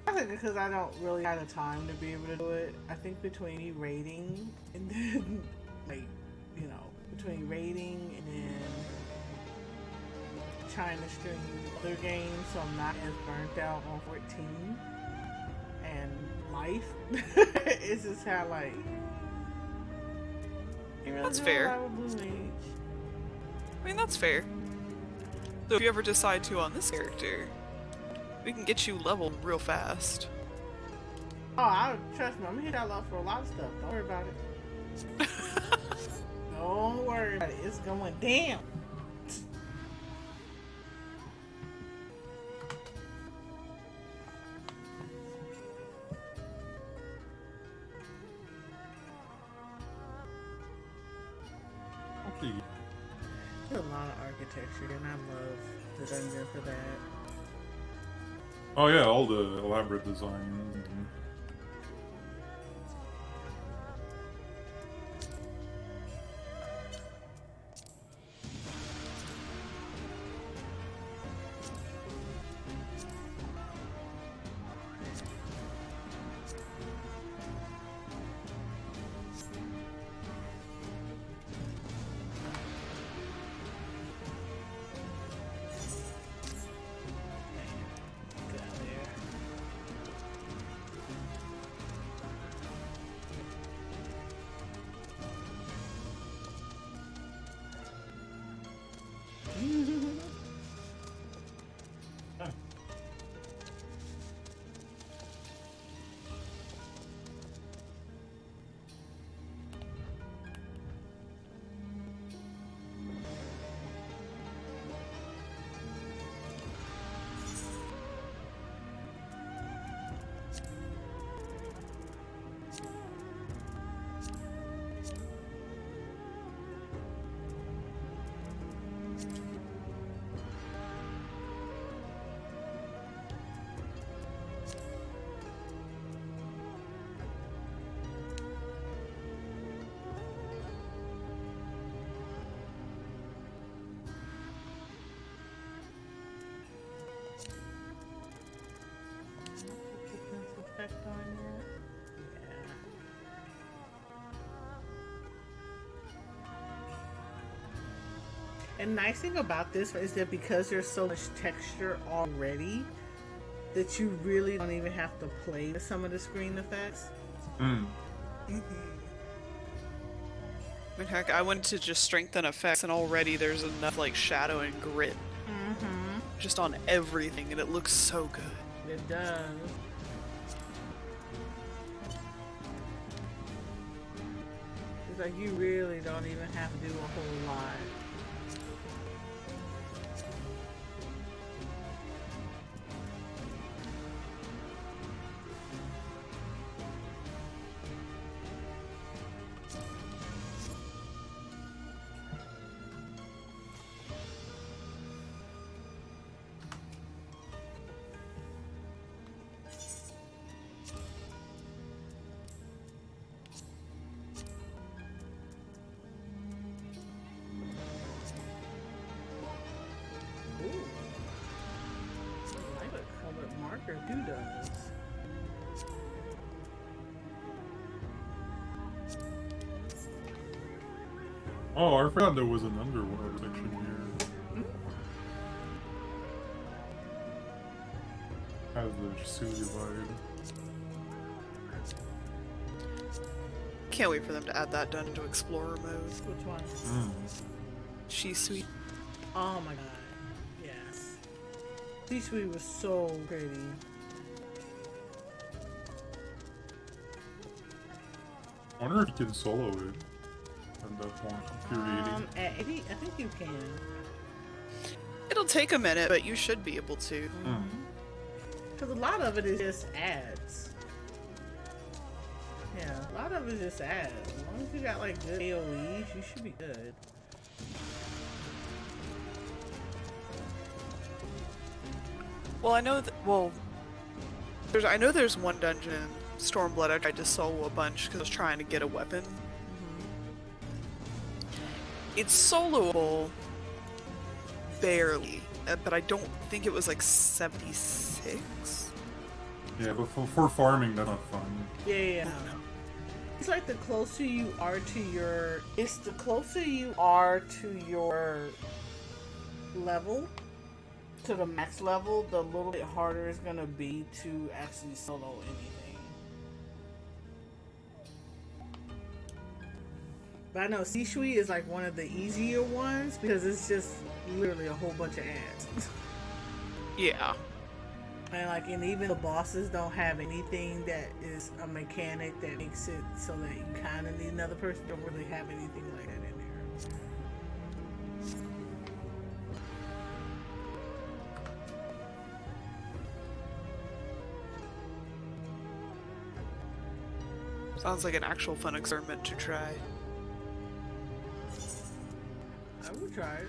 I think because I don't really have the time to be able to do it. I think between me raiding and then, like, you know, between raiding and then trying to stream other games so I'm not as burnt out on 14 and life, it's just how, like, you really That's don't fair. have a blue mage. I mean, that's fair. So if you ever decide to on this character, we can get you leveled real fast. Oh, trust me, I'm gonna hit that up for a lot of stuff. Don't worry about it. Don't worry about it. It's going down. Okay. There's a lot of architecture, and I love the dungeon for that. Oh yeah, all the elaborate designs. Get out there. effect on yet. Yeah. And nice thing about this is that because there's so much texture already, that you really don't even have to play with some of the screen effects. Mm. I mean, heck, I went to just strengthen effects, and already there's enough like shadow and grit just on everything, and it looks so good. It does. It's like you really don't even have to do a whole lot. Who does? Oh, I forgot there was an underwater section here. Has the Chisuya vibe. Can't wait for them to add that done to Explorer mode. Which one? She's sweet. Oh my god. Yes. Shisui was so pretty. I wonder if you can solo it at that point. Infuriating. I think you can. It'll take a minute, but you should be able to. Because a lot of it is just ads. Yeah, a lot of it is just ads. As long as you got like good AoEs, you should be good. Well, I know that. Well, I know there's one dungeon in Stormblood I tried to solo a bunch because I was trying to get a weapon. It's soloable, barely, but I don't think it was like 76. Yeah, but for farming, that's not fun. Yeah. It's like the closer you are to your... It's the closer you are to your level, to the max level, the little bit harder it's gonna be to actually solo anything. But I know Shisui is like one of the easier ones because it's just literally a whole bunch of ads. Yeah. And even the bosses don't have anything that is a mechanic that makes it so that you kind of need another person. Don't really have anything like that in there. Sounds like an actual fun experiment to try. I would try it.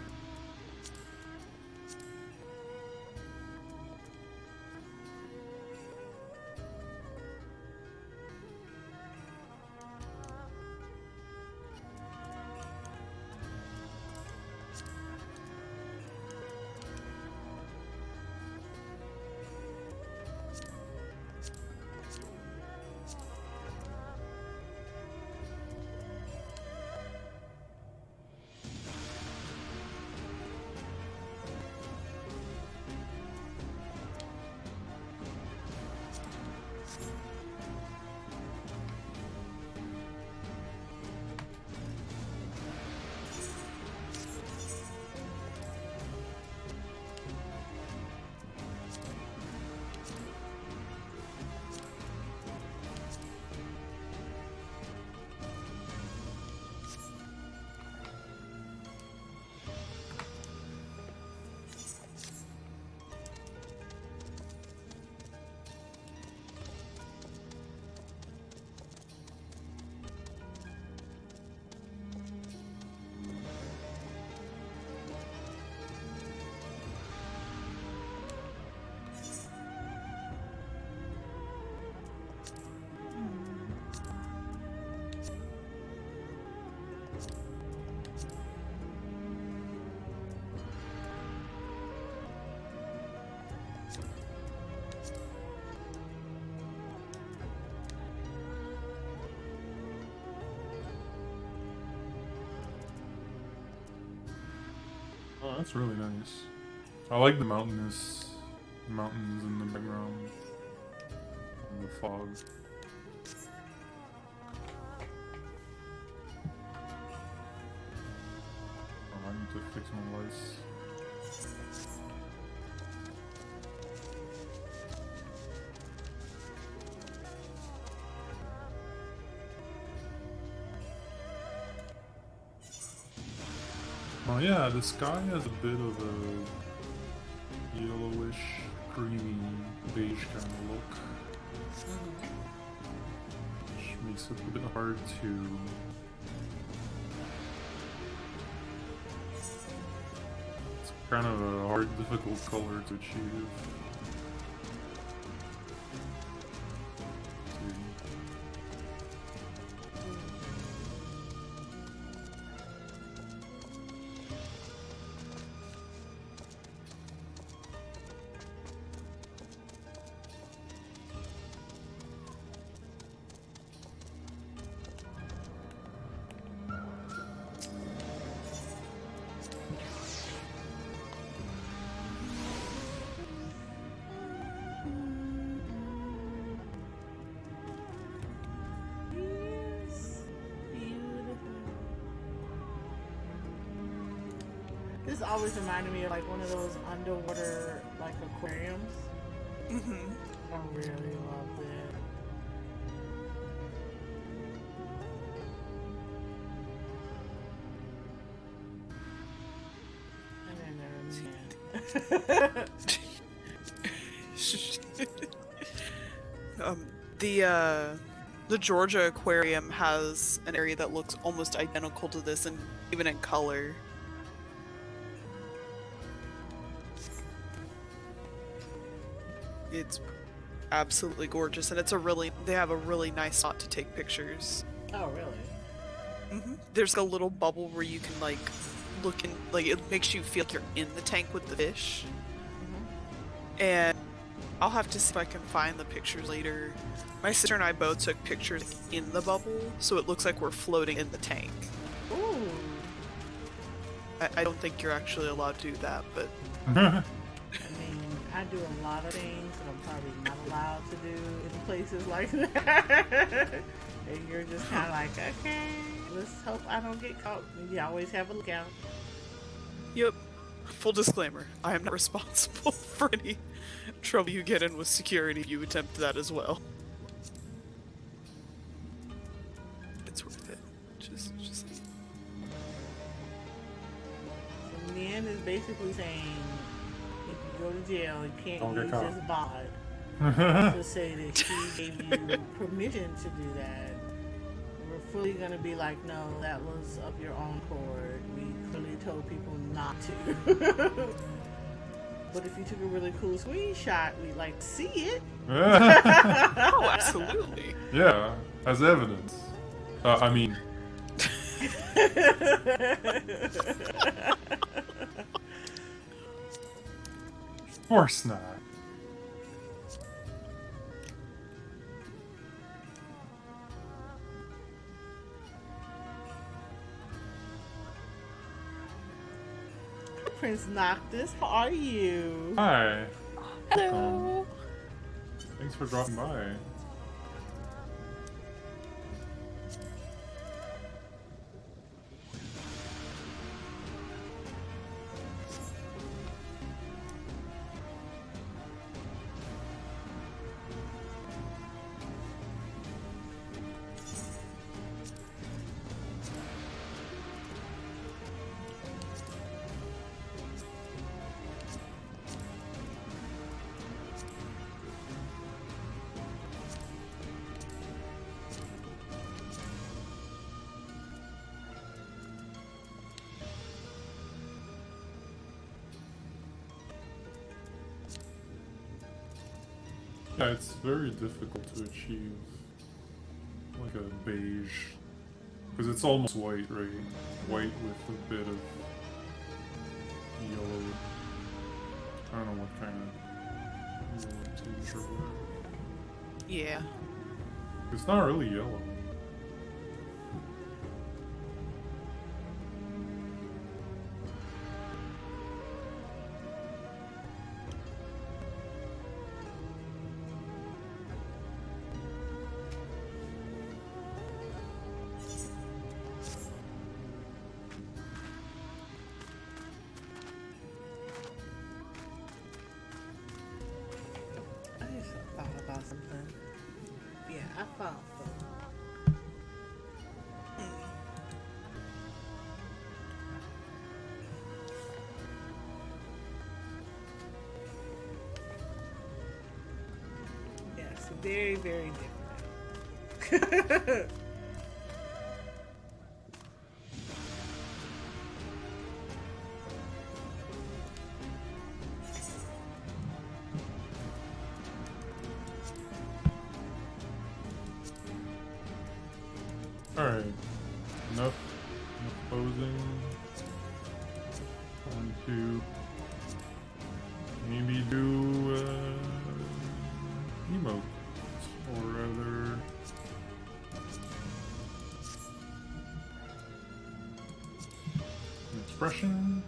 That's really nice. I like the mountains in the background. And the fog. Oh, I need to fix my lights. Oh yeah, the sky has a bit of a yellowish, creamy, beige kind of look. Which makes it a bit hard to... It's kind of a hard, difficult color to achieve. This always reminded me of like one of those underwater like aquariums. I really loved it. And then there the Georgia aquarium has an area that looks almost identical to this, and even in color. It's absolutely gorgeous, and they have a really nice spot to take pictures. Oh, really? There's a little bubble where you can like look in, like it makes you feel like you're in the tank with the fish. And I'll have to see if I can find the pictures later. My sister and I both took pictures in the bubble, so it looks like we're floating in the tank. Ooh. I don't think you're actually allowed to do that, but... I mean, I do a lot of things that I'm probably not allowed to do in places like that. And you're just kind of like, okay, let's hope I don't get caught. You always have a lookout. Yep. Full disclaimer, I am not responsible for any trouble you get in with security. You attempt that as well. It's worth it. Just So Nin is basically saying, if you go to jail, you can't use this bod to say that she gave you permission to do that. We're fully gonna be like, no, that was of your own accord. We clearly told people not to. But if you took a really cool screenshot, we'd like to see it. Oh, absolutely. Yeah, as evidence. I mean... Of course not. Prince Noctis, how are you? Hi. Hello. Thanks for dropping by. Yeah, it's very difficult to achieve like a beige, because it's almost white, right? White with a bit of yellow. I don't know what kind of yellow tinge or whatever. Yeah. It's not really yellow. Very, very different. Alright. Enough posing. Time to maybe do emotes. Or rather an expression.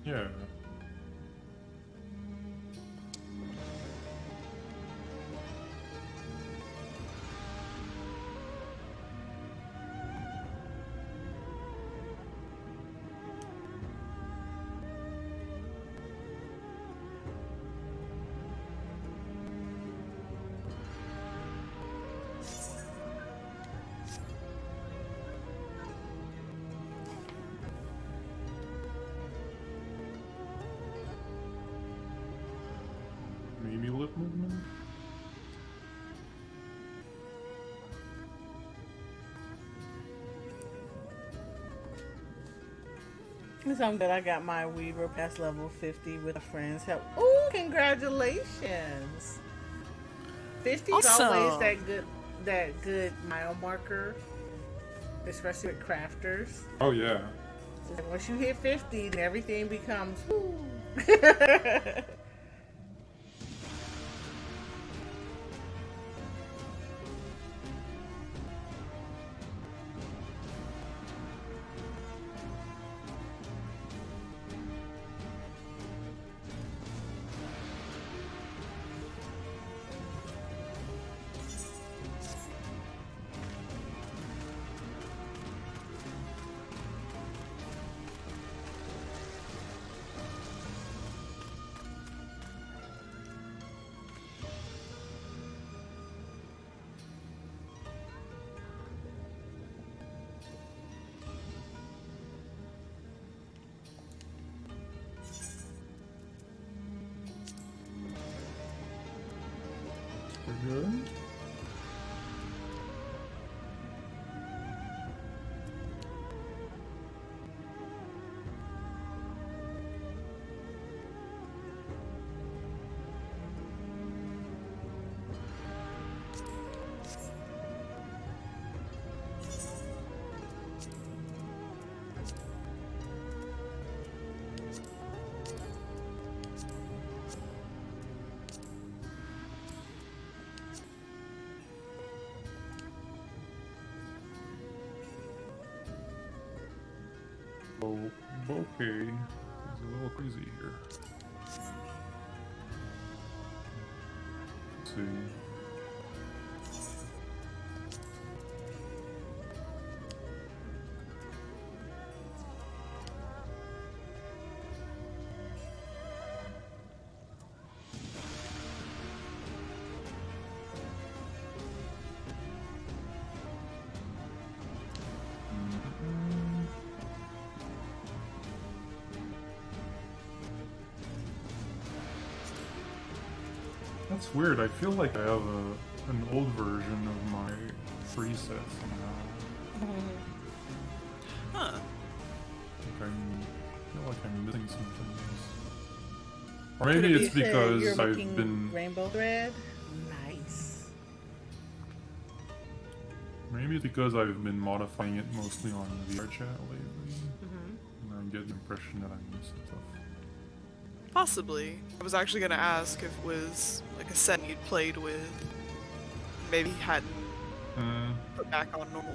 Yeah. Maybe lip movement? It's something that I got my Weaver past level 50 with a friend's help. Ooh, congratulations! 50 is always Awesome. that good mile marker, especially with crafters. Oh yeah. So once you hit 50, then everything becomes woo. We're good. Oh, okay. He's a little crazy here. Let's see. That's weird. I feel like I have an old version of my preset somehow. Huh. I feel like I'm missing some things. Or Could maybe it it's be because you're I've making been. rainbow thread? Nice. Maybe it's because I've been modifying it mostly on VR chat lately. Mm-hmm. And I get the impression that I'm missing stuff. Possibly. I was actually gonna ask if it was like a set you'd played with, maybe hadn't put back on normal.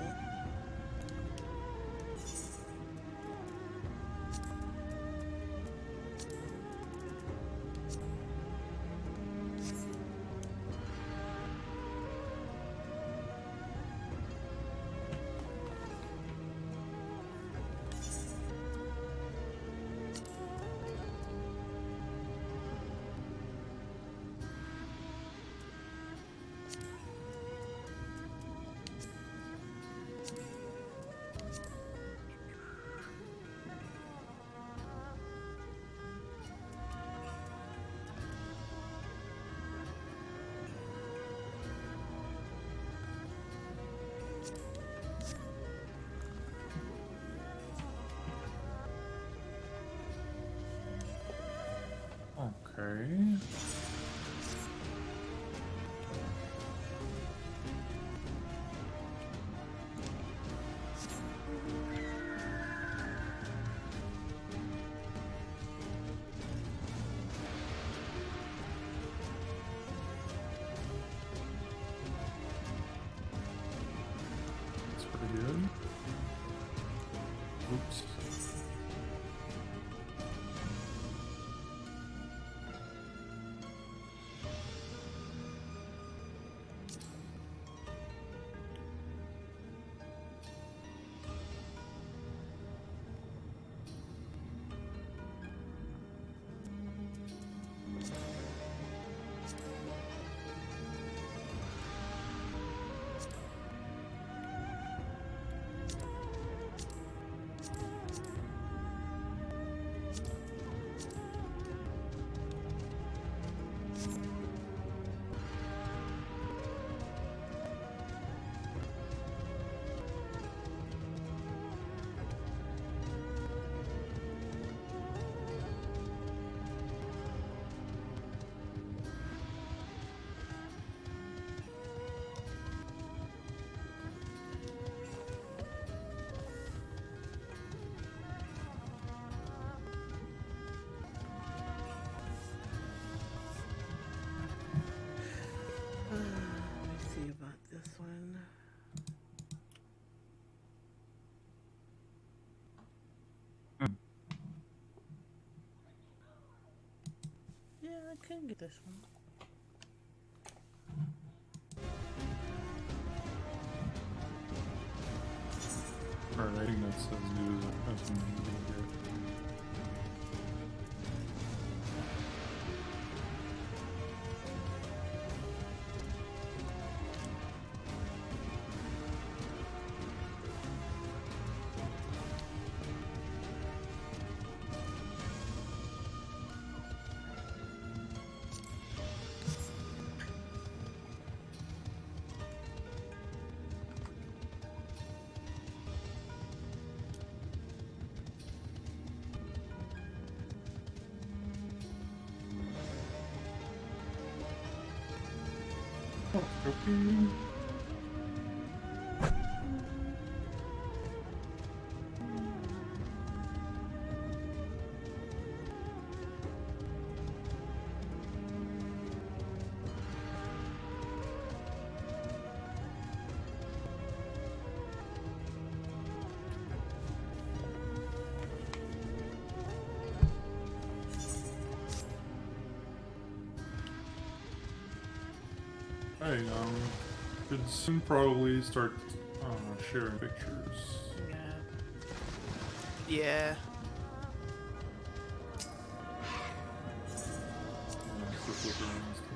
Okay. That's pretty good. Oops. Let me see about this one. Yeah, I can get this one. Alright, I think that's as good as I'm gonna get. Okay. Hey, could soon probably start sharing pictures. Yeah. Yeah. Quick look around and stuff.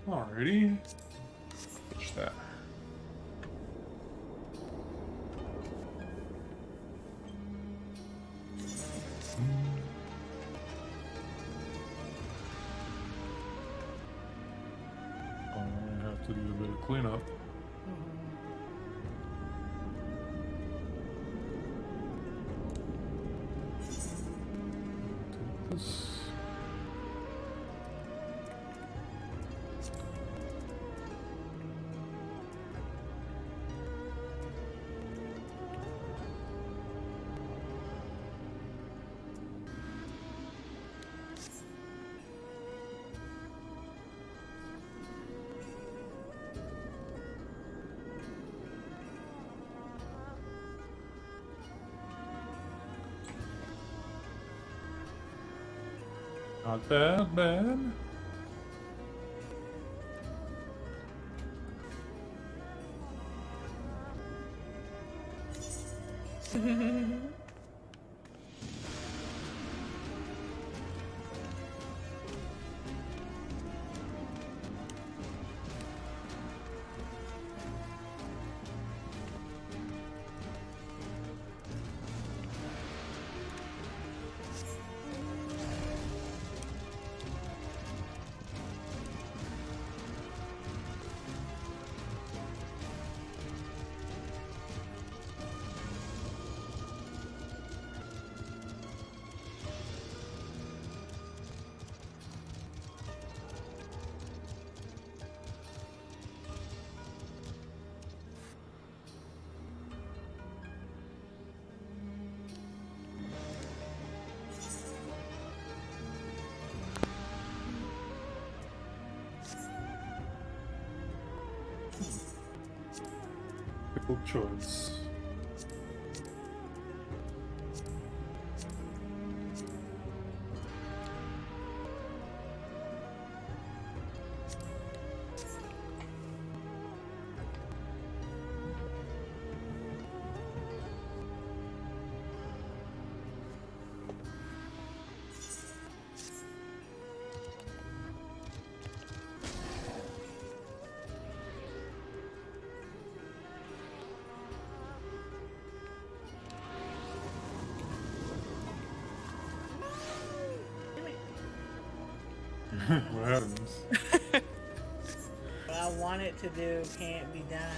Alrighty. Fetch that. I have to do a bit of cleanup. Take this. Not bad, not bad. Difficult choice. What happens? What I wanted to do can't be done.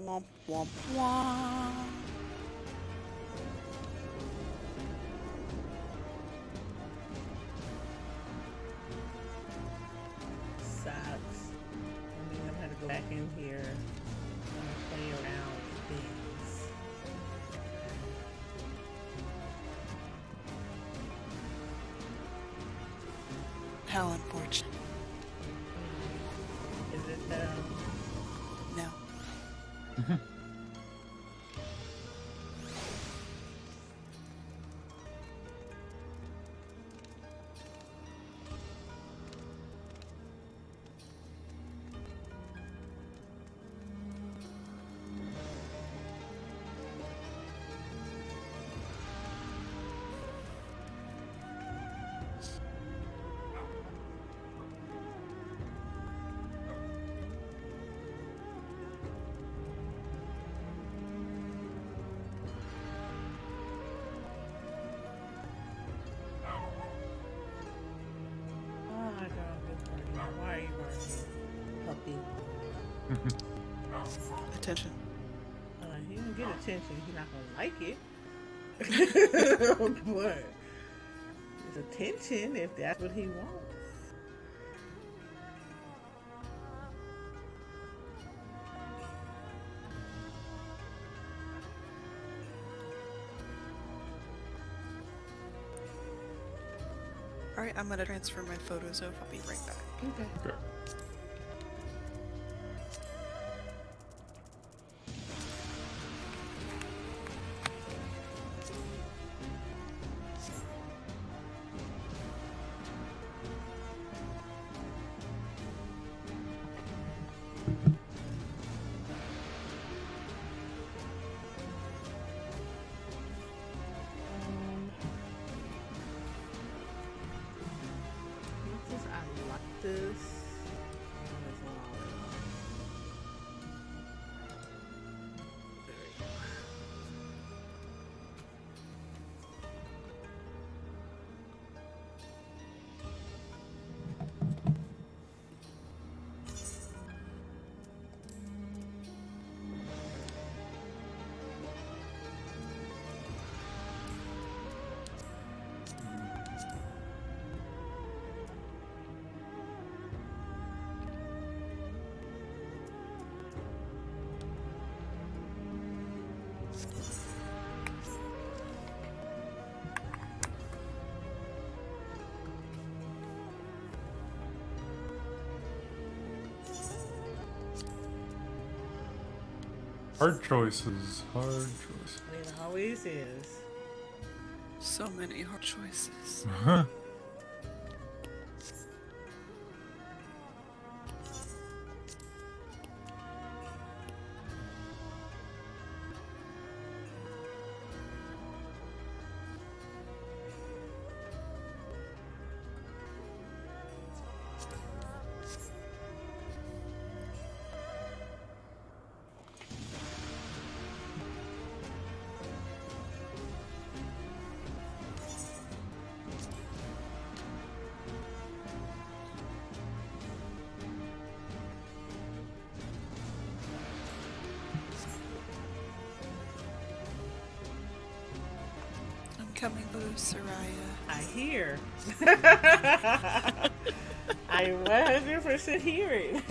Womp womp womp. Sucks. I mean, I'm gonna go back in here and play around with things. How unfortunate. Is it No. Oh my god, good party. Why are you barking? Puppy. Attention. He don't get attention. He's not gonna like it. But it's attention if that's what he wants. Alright, I'm gonna transfer my photos over. I'll be right back. Okay. Okay. I like this. Hard choices. Hard choices. It always is. So many hard choices. I'm coming with Soraya. I hear. I 100% hear it.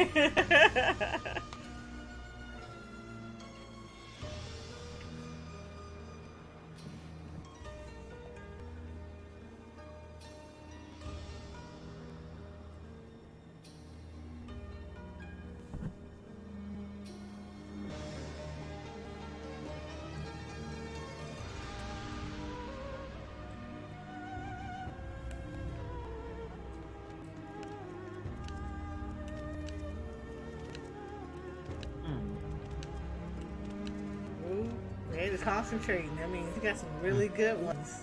Ooh, ready to concentrating. I mean, you got some really good ones.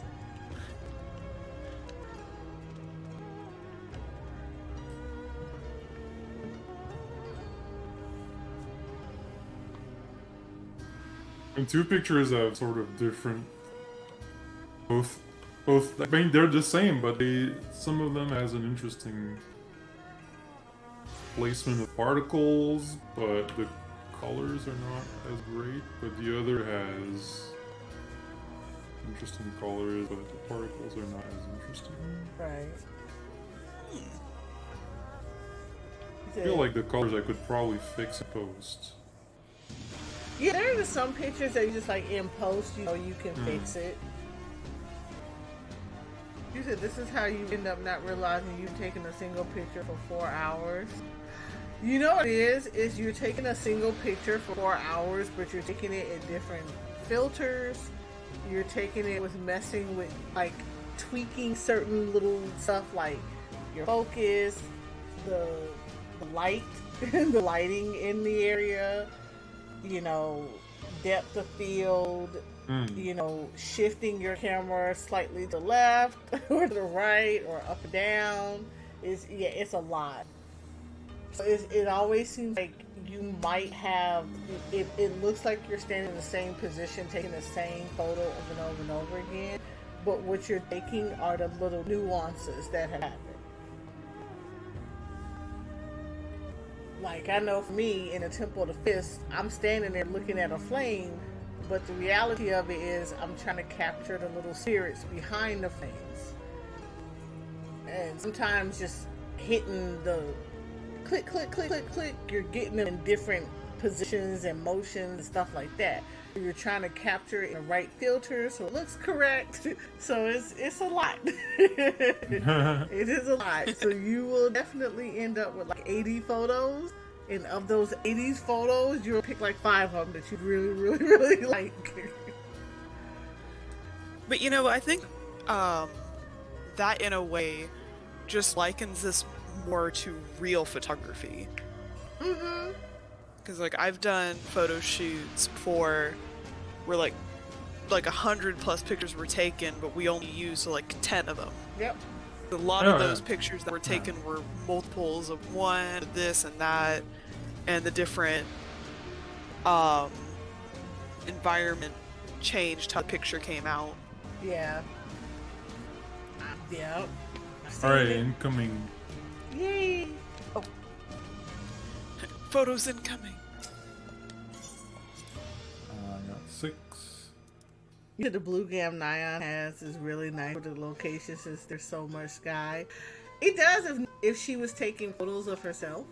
And two pictures have sort of different, both. I mean, they're the same, but some of them has an interesting placement of particles, but the colors are not as great. But the other has interesting colors, but the particles are not as interesting. Right. I feel like the colors I could probably fix in post. Yeah, there are some pictures that you just like in post, you know, you can fix it. You said this is how you end up not realizing you've taken a single picture for 4 hours. You know what it is you're taking a single picture for 4 hours, but you're taking it in different filters. You're taking it with messing with, like, tweaking certain little stuff like your focus, the light, the lighting in the area, you know, depth of field, you know, shifting your camera slightly to the left or to the right or up and down. It's a lot. So it always seems like you might have, it looks like you're standing in the same position, taking the same photo over and over and over again, but what you're taking are the little nuances that have happened. Like, I know for me, in the Temple of the Fist, I'm standing there looking at a flame, but the reality of it is I'm trying to capture the little spirits behind the flames. And sometimes just hitting the click, click, click, click, click, you're getting them in different positions and motions and stuff like that. You're trying to capture it in the right filter so it looks correct. So it's a lot. It is a lot. So you will definitely end up with like 80 photos. And of those 80 photos, you'll pick like 5 of them that you really, really, really like. But you know, I think that in a way just likens this more to real photography. Mm-hmm. Because like I've done photo shoots before where like 100+ pictures were taken, but we only used like 10 of them. Yep. A lot of those pictures that were taken were multiples of one, this and that, and the different environment changed how the picture came out. Yeah. Yep. Alright, incoming. Yay! Oh. Photos incoming. I got 6. Yeah, the blue gam Nyan has is really nice for the location since there's so much sky. It does if she was taking photos of herself.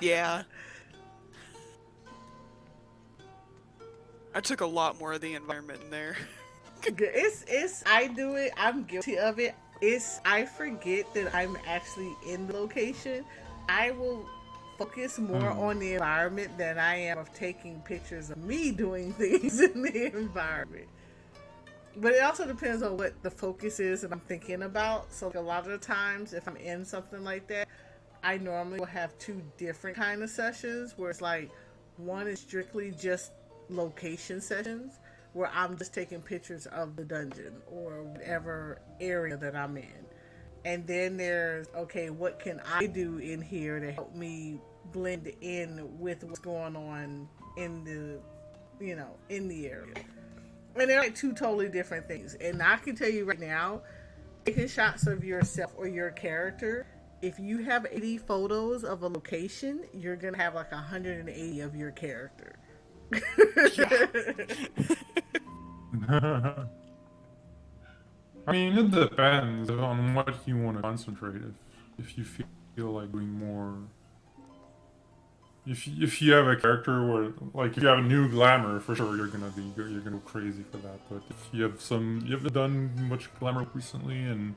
Yeah. I took a lot more of the environment in there. I do it. I'm guilty of it. I forget that I'm actually in the location. I will focus more on the environment than I am of taking pictures of me doing things in the environment. But it also depends on what the focus is that I'm thinking about. So like, a lot of the times, if I'm in something like that, I normally will have two different kind of sessions where it's like one is strictly just location sessions where I'm just taking pictures of the dungeon or whatever area that I'm in. And then there's, okay, what can I do in here to help me blend in with what's going on in in the area. And they're like two totally different things. And I can tell you right now, taking shots of yourself or your character, if you have 80 photos of a location, you're going to have like 180 of your character. Yeah. I mean, it depends on what you want to concentrate. If you feel like doing more, if you have a character where, like, if you have a new glamour, for sure you're gonna go crazy for that. But if you have you haven't done much glamour recently, and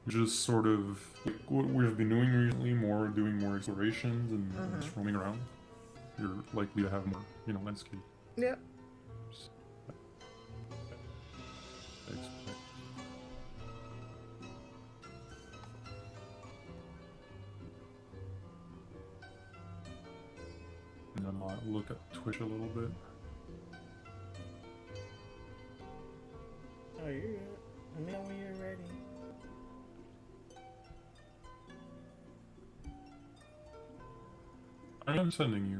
just sort of like what we've been doing recently, doing more explorations and just roaming around, you're likely to have more, landscape. Yep. And then I'll look at Twitch a little bit. Oh, you're good. Let me know when you're ready. I am sending you.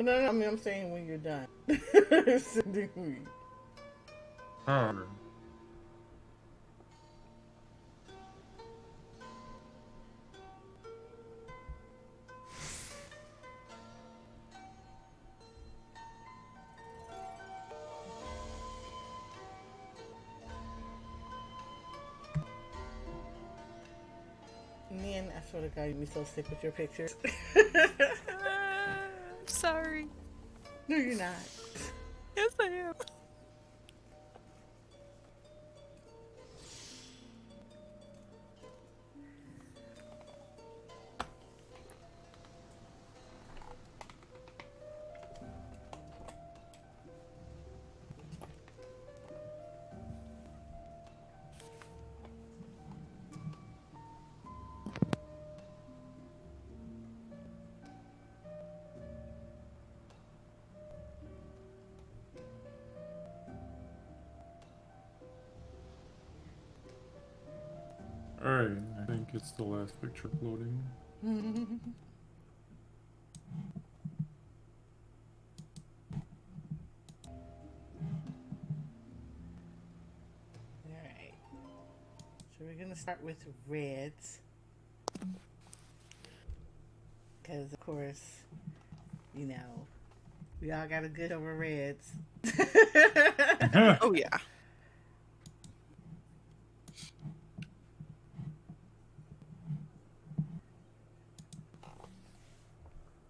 No, I mean, I'm saying when you're done. Sending me. Oh. Man, I swear to God, you'd be so sick with your pictures. Sorry. No, you're not. Yes, I am. Alright, I think it's the last picture uploading. Alright. So we're going to start with reds. Because, of course, we all got a good over reds. Oh, yeah.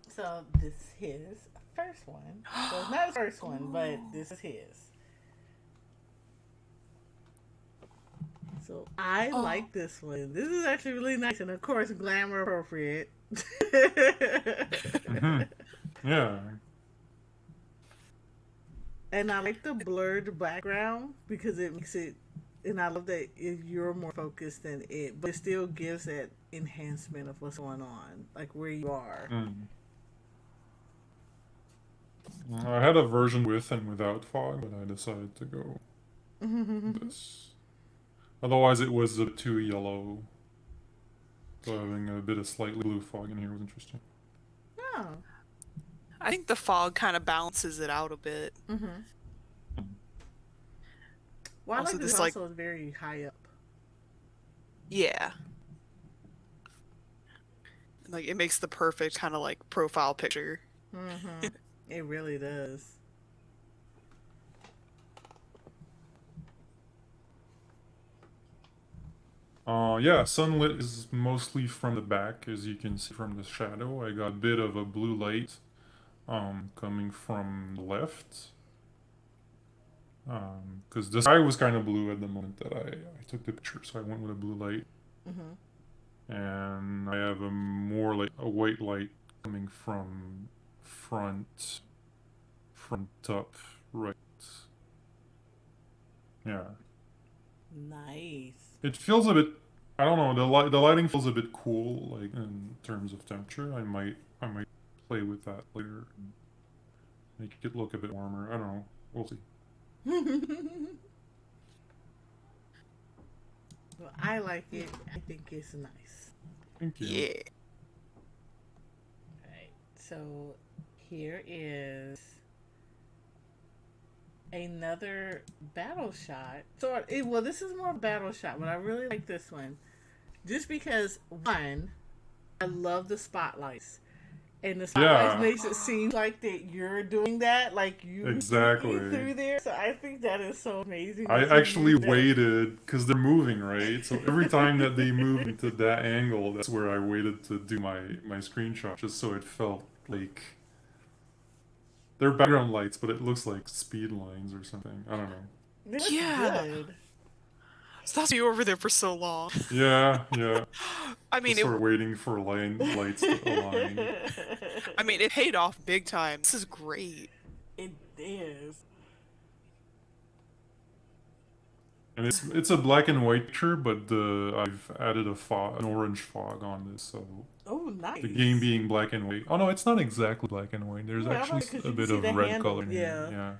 So this is his first one. So it's not his first one, but this is his. So I like this one. This is actually really nice, and of course, glamour appropriate. Yeah. And I like the blurred background because it makes it, and I love that you're more focused than it, but it still gives that enhancement of what's going on, like where you are. I had a version with and without fog, but I decided to go this. Otherwise, it was a bit too yellow. So having a bit of slightly blue fog in here was interesting. Oh. I think the fog kind of balances it out a bit. Well, I Also, like this this, also is very high up. Yeah. Like, it makes the perfect kind of like profile picture. It really does. Yeah, sunlit is mostly from the back, as you can see from the shadow. I got a bit of a blue light coming from the left. Because the sky was kind of blue at the moment that I took the picture, so I went with a blue light. And I have a white light coming from front up right. Yeah. Nice. It feels a bit. I don't know. The lighting feels a bit cool, like in terms of temperature. I might play with that later, and make it look a bit warmer. I don't know. We'll see. Well, I like it. I think it's nice. Thank you. Yeah. Alright, so here is another battle shot. So, well, this is more battle shot, but I really like this one. Just because, one, I love the spotlights. And the spotlights makes it seem like that you're doing that, like you Exactly through there. So I think that is so amazing. I actually waited because they're moving, right? So every time that they move into that angle, that's where I waited to do my screenshot, just so it felt like they're background lights, but it looks like speed lines or something. I don't know. Yeah. Good. So that's you over there for so long. Yeah. I mean, just sort of waiting for lights to align. I mean, it paid off big time. This is great. It is. And it's a black and white picture, but I've added an orange fog on this, so Oh, nice. the game being black and white. Oh no, it's not exactly black and white. There's actually a bit of red handle. color in here. Yeah.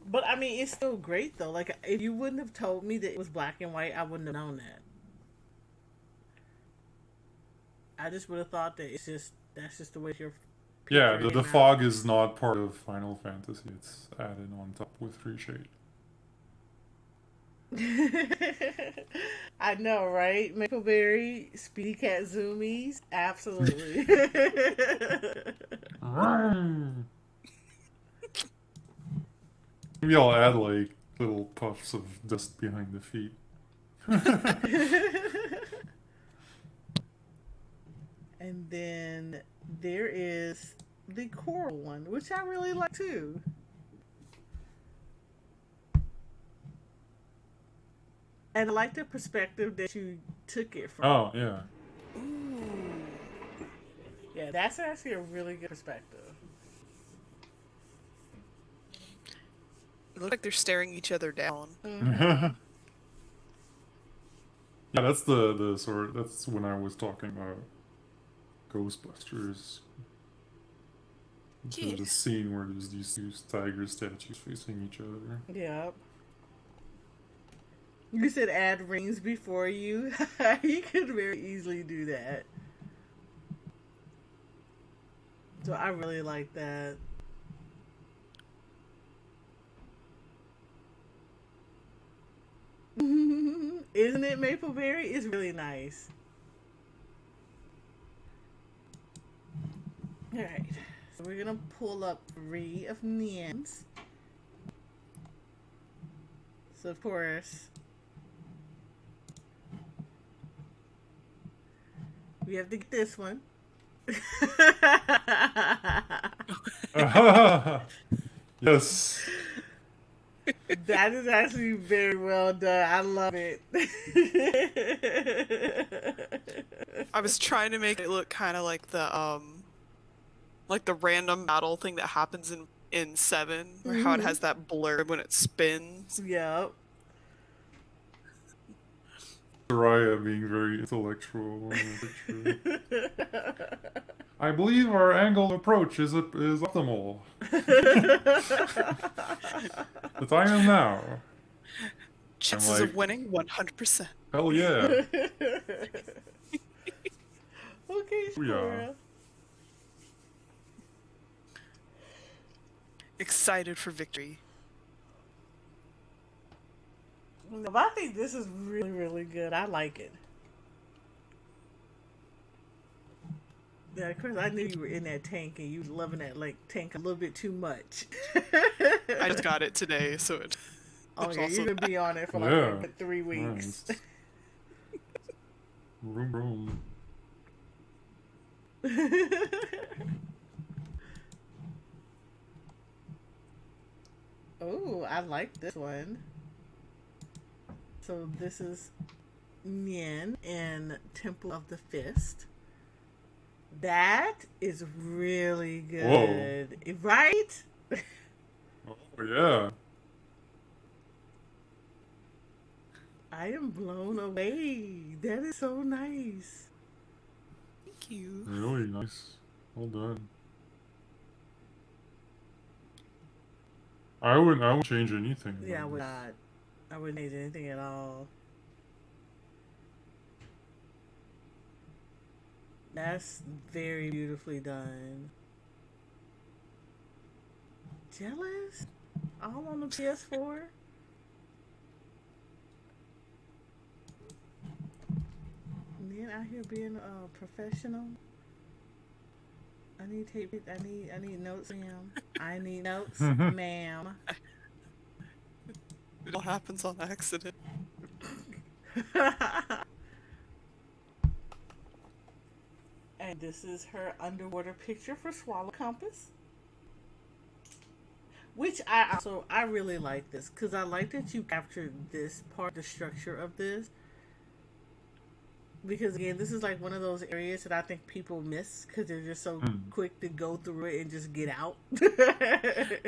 But I mean, it's still great though. Like, if you wouldn't have told me that it was black and white, I wouldn't have known that. I just would have thought that that's just the way you're. Yeah, the fog is not part of Final Fantasy. It's added on top with reshade. I know, right? Mapleberry, Speedy Cat Zoomies, absolutely. Maybe I'll add like little puffs of dust behind the feet. And then there is the coral one, which I really like too. And I like the perspective that you took it from. Oh, yeah. Ooh. Yeah, that's actually a really good perspective. It looks like they're staring each other down. Yeah, that's that's when I was talking about Ghostbusters. Yeah. There's a scene where there's these two tiger statues facing each other. Yep. You said add rings before you. You could very easily do that. So I really like that. Isn't it, Mapleberry? It's really nice. Alright. So we're gonna pull up 3 of Nian's. So of course we have to get this one. Yes. That is actually very well done. I love it. I was trying to make it look kind of like the random battle thing that happens in 7, or how it has that blur when it spins. Yep. Soraya being very intellectual in the picture. I believe our angle approach is optimal. The time is now. Chances of winning 100%. Hell yeah. Okay, sure. Yeah. Excited for victory. No, but I think this is really, really good. I like it. Yeah, of course, I knew you were in that tank and you were loving that tank a little bit too much. I just got it today, so it. Oh yeah, you're gonna be on it for like 3 weeks. Nice. Vroom, vroom. Oh, I like this one. So this is Nian in Temple of the Fist. That is really good. Whoa. Right? Oh, yeah. I am blown away. That is so nice. Thank you. Really nice. Well done. I wouldn't change anything. Yeah, I about would this. not. I wouldn't change anything at all. That's very beautifully done. Jealous? All on the PS4? And then out here being a professional. I need tape. I need notes, ma'am. I need notes, ma'am. It all happens on accident. And this is her underwater picture for Swallow Compass. Which I really like this because I like that you captured this part, the structure of this. Because again, this is like one of those areas that I think people miss because they're just so quick to go through it and just get out.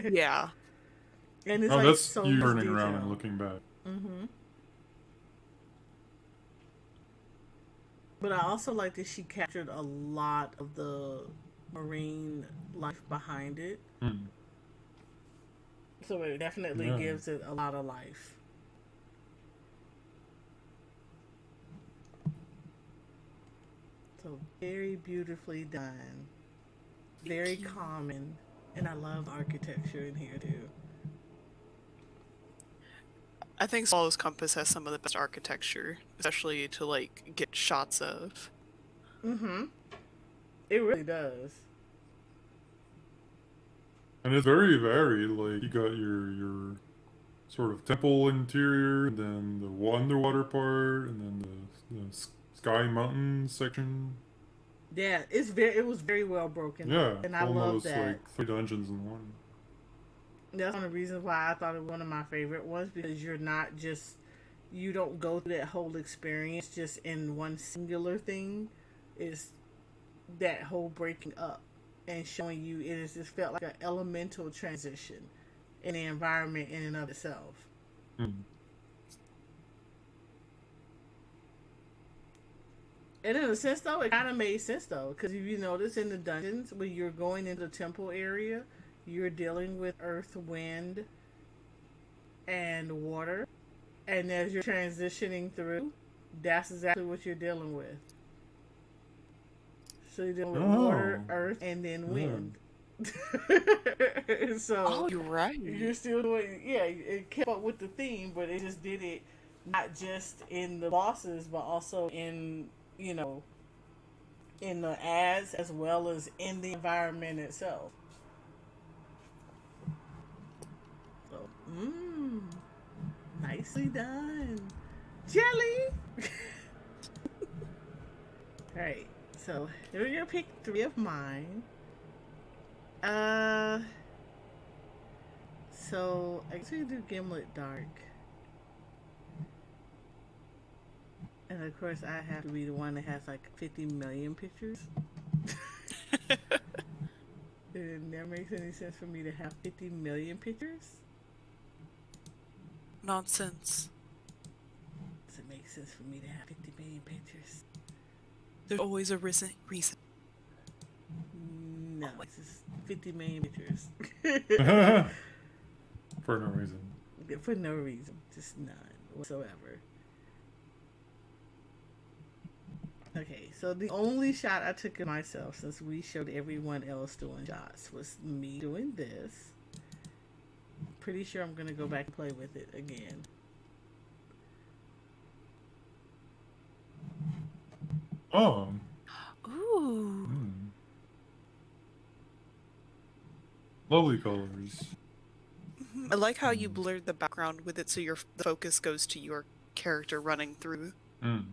Yeah. And it's Oh, like that's so you much turning detail. around and looking back. Mm-hmm. But I also like that she captured a lot of the marine life behind it. Mm. So it definitely gives it a lot of life. So very beautifully done. Very common. And I love architecture in here too. I think Swallow's Compass has some of the best architecture, especially to like get shots of. Mm-hmm. It really does. And it's very varied. Like, you got your sort of temple interior, and then the underwater part, and then the sky mountain section. Yeah, it was very well broken. Yeah, And I love almost that. like 3 dungeons in one. That's one of the reasons why I thought it was one of my favorite ones because you don't go through that whole experience just in one singular thing. It's that whole breaking up and showing you it has just felt like an elemental transition in the environment in and of itself. Mm. And in a sense, though, it kind of made sense, though, because if you notice in the dungeons, when you're going into the temple area, you're dealing with earth, wind, and water. And as you're transitioning through, that's exactly what you're dealing with. So you're dealing with water, earth, and then wind. So you're right. You're still doing, it kept up with the theme, but it just did it not just in the bosses, but also in, in the ads as well as in the environment itself. So, nicely done. Jelly! Alright, so here we're gonna pick 3 of mine. So I guess we do Ghimlyt Dark. And of course I have to be the one that has like 50 million pictures. It never makes any sense for me to have 50 million pictures. Nonsense. Does it make sense for me to have 50 million pictures? There's always a reason. No, it's just 50 million pictures. For no reason. For no reason. Just none whatsoever. Okay, so the only shot I took of myself since we showed everyone else doing shots was me doing this. Pretty sure I'm going to go back and play with it again. Oh. Ooh. Lovely colors. I like how you blurred the background with it so the focus goes to your character running through. I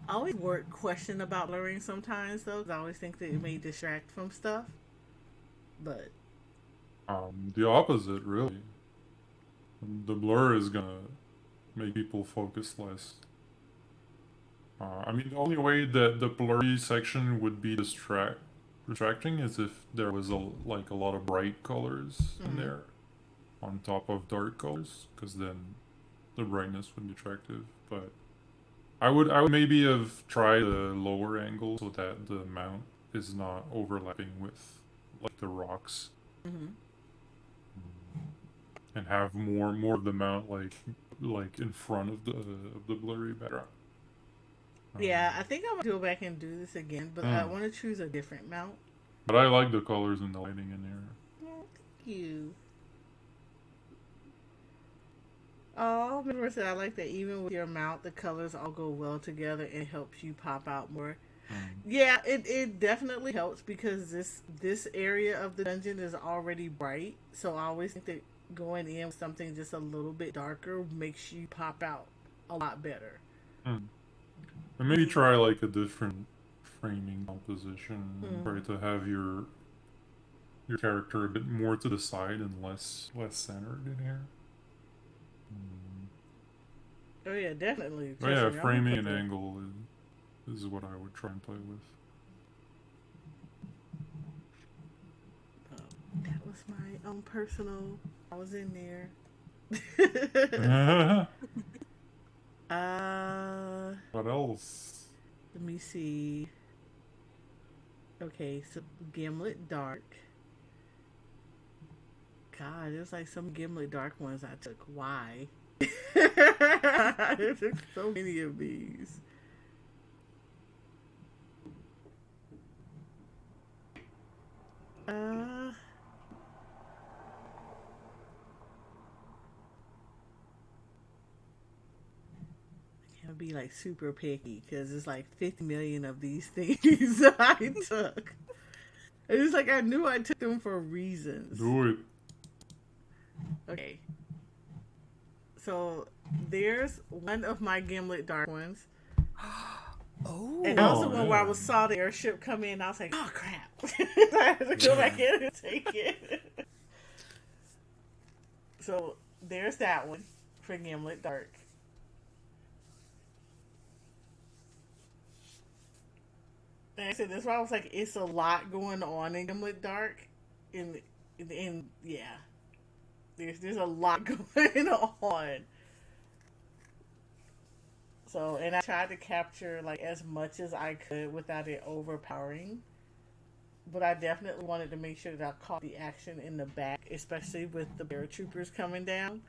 always question about blurring sometimes, though, because I always think that it may distract from stuff. But the opposite, really. The blur is gonna make people focus less. I mean, the only way that the blurry section would be distracting is if there was a lot of bright colors in there. on top of dark colors, because then the brightness would be attractive. But I would maybe have tried a lower angle so that the mount is not overlapping with like the rocks, Mm-hmm. and have more of the mount like in front of the blurry background. Yeah, I think I'm gonna go back and do this again, but I Hmm. want to choose a different mount. But I like the colors and the lighting in here. Oh, thank you. Oh, remember I said I like that even with your mount, the colors all go well together and it helps you pop out more. Hmm. Yeah, it definitely helps because this area of the dungeon is already bright. So I always think that going in with something just a little bit darker makes you pop out a lot better. Hmm. And maybe try like a different framing composition. Try Mm. to have your character a bit more to the side and less centered in here. Mm. Oh yeah, definitely. But Trust yeah, me, I'm gonna framing put and that. angle is what I would try and play with. Oh, that was my own personal. I was in there. uh, What else? let me see. Okay, so Gimlet Dark. God, there's like some Gimlet Dark ones I took. Why? I took so many of these. Uh, I can't be like super picky because it's like 50 million of these things I took. It's like I knew I took them for reasons. Do it. Okay, so there's one of my Gimlet Dark ones. And that was the Oh. Oh one where I yeah. was saw the airship come in. And I was like, "Oh crap!" I had to go back in and take it. So there's that one for Gimlet Dark. And I said that's why I was like, it's a lot going on in Gimlet Dark, in yeah, there's a lot going on. So and I tried to capture like as much as I could without it overpowering. But I definitely wanted to make sure that I caught the action in the back, especially with the paratroopers coming down.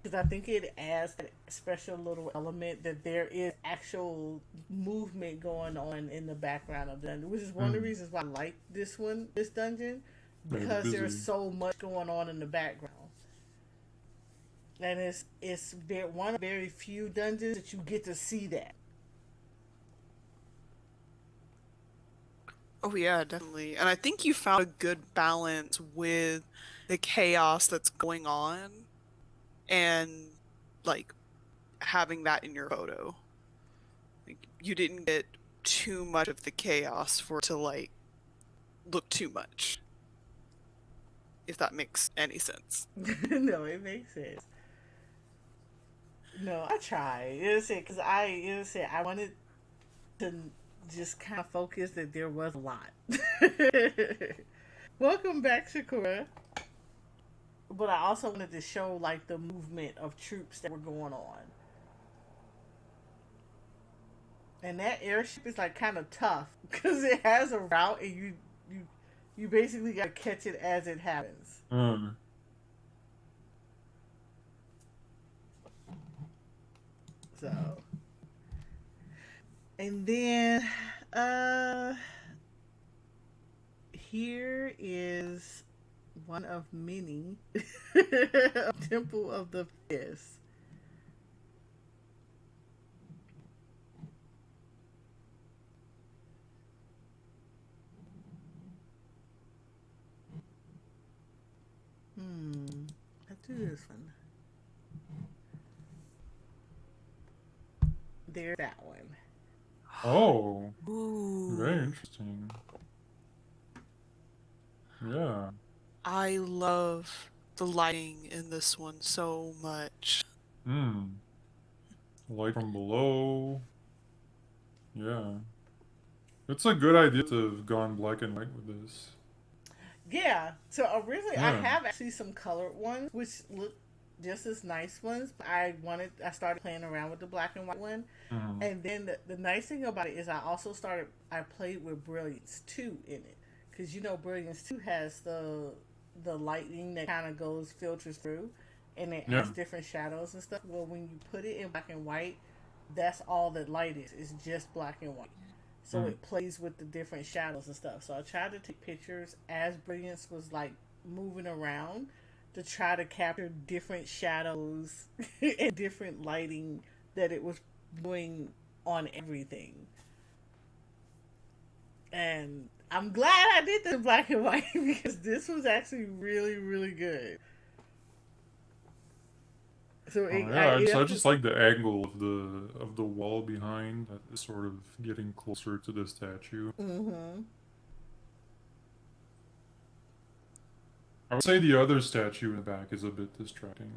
Because I think it adds that special little element that there is actual movement going on in the background of the dungeon, which is one of the Mm. reasons why I like this dungeon, Yeah, it's because there's busy. so much going on in the background. And one of very few dungeons that you get to see that. Oh yeah, definitely. And I think you found a good balance with the chaos that's going on and like having that in your photo. Like you didn't get too much of the chaos for it to like look too much. If that makes any sense. No, it makes sense. No, I try. Because I wanted to just kind of focus that there was a lot. Welcome back, Shakura. But I also wanted to show like the movement of troops that were going on. And that airship is like kind of tough because it has a route and you you basically got to catch it as it happens. Mm. So, and then uh here is one of many Temple of the Fist. Let's do this one. There's that one. Oh, Ooh. very interesting. Yeah. I love the lighting in this one so much. Hmm. Light from below. Yeah. It's a good idea to have gone black and white with this. Yeah. So originally, I Yeah. have actually some colored ones, which look just as nice ones. I started playing around with the black and white one, Mhm. and then the nice thing about it is I played with Brilliance 2 in it, because Brilliance 2 has the lightning that kind of goes filters through, and it Yeah. has different shadows and stuff. Well, when you put it in black and white, that's all that light is. It's just black and white. So Mm. it plays with the different shadows and stuff. So I tried to take pictures as Brilliance was like moving around to try to capture different shadows and different lighting that it was doing on everything. And I'm glad I did this black and white because this was actually really, really good. So Oh yeah, I just like the angle of the wall behind that is sort of getting closer to the statue. Mm-hmm. I would say the other statue in the back is a bit distracting.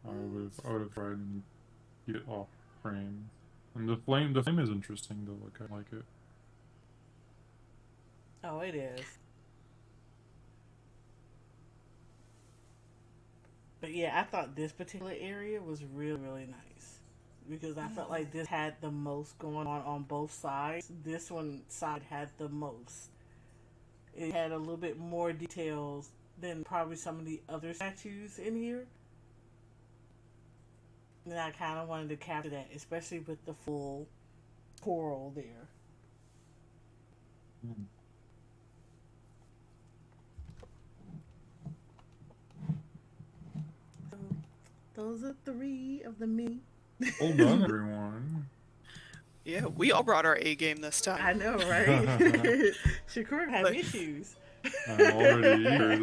I would have tried and keep it off frame. And the flame is interesting though. Like I like it. Oh, it is. But yeah, I thought this particular area was really, really nice because I felt like this had the most going on both sides. This one side had the most. It had a little bit more details than probably some of the other statues in here. And I kind of wanted to capture that, especially with the full coral there. Mm. So those are three of the mini. Well done, everyone. Yeah, we all brought our A game this time. I know, right? Shakur had Like- issues. I'm already eager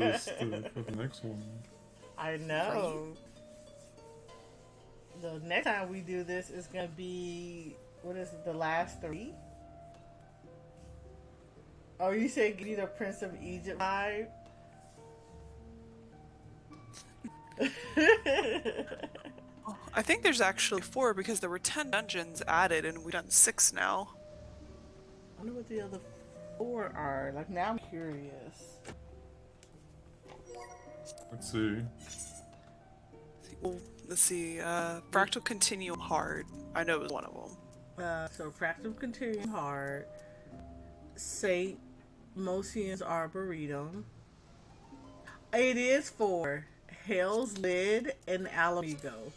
for the next one. I know. The next time we do this is gonna be, what is it, the last three? Oh, you said give you the Prince of Egypt vibe? I think there's actually 4 because there were 10 dungeons added and we've done 6 now. I wonder what the other 4 are. Like, now I'm curious. Let's see. Well, let's see. Fractal Continuum Hard. I know it was one of them. So Fractal Continuing Hard, Saint Mosian's Arboretum. It is for Hell's Lid and Alamigo.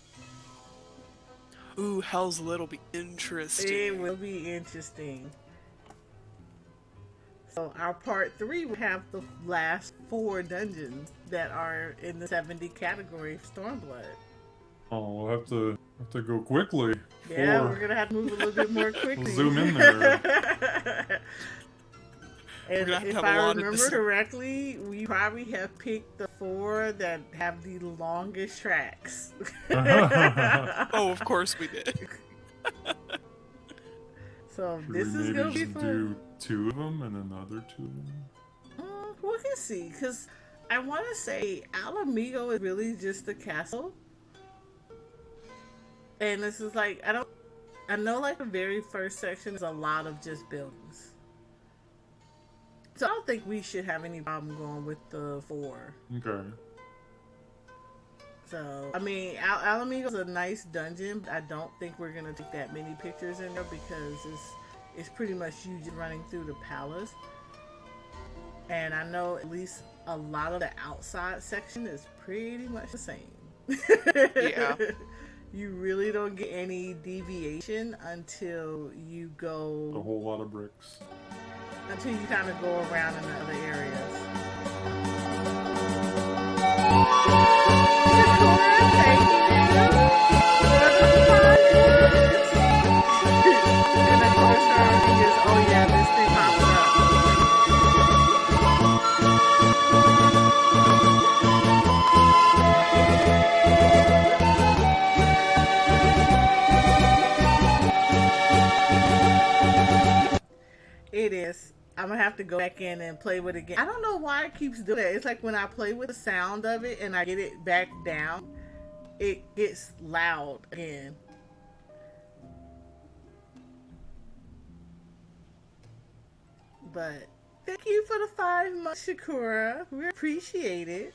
Ooh, Hell's Lid will be interesting. It will be interesting. So our part 3 will have the last 4 dungeons that are in the 70 category of Stormblood. Oh, we'll have to go quickly. Yeah, we're gonna have to move a little bit more quickly. We'll zoom in there. And We're gonna have to if have a I lot of remember this- correctly, we probably have picked the 4 that have the longest tracks. Oh, of course we did. So Should this we is maybe gonna be just fun. do 2 of them and another 2 of them? We can see, because I want to say Alamigo is really just the castle. And this is like, I know like the very first section is a lot of just buildings. So I don't think we should have any problem going with the 4. Okay. So, I mean, Alamigo's a nice dungeon, but I don't think we're going to take that many pictures in there because it's pretty much you just running through the palace. And I know at least a lot of the outside section is pretty much the same. Yeah. You really don't get any deviation until you A go, whole lot of bricks. until you kind of go around in the other areas. Thank you. And of course, her thing is, oh yeah, this thing popped up. It is. I'm gonna have to go back in and play with it again. I don't know why it keeps doing that. It's like when I play with the sound of it and I get it back down, it gets loud again. But Thank you for the 5 months, Shakura. We appreciate it.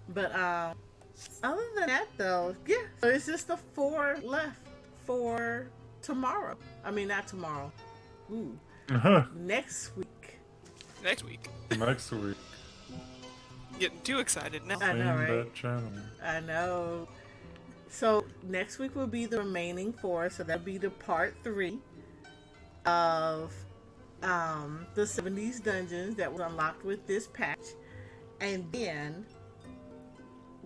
But other than that, though, yeah. So it's just the 4 left for tomorrow. I mean, not tomorrow. Ooh, next week. Next week. Next week. Getting too excited now. I know, Same right? that channel. I know. So next week will be the remaining 4. So that'll be the part 3 of the 70s dungeons that was unlocked with this patch, and then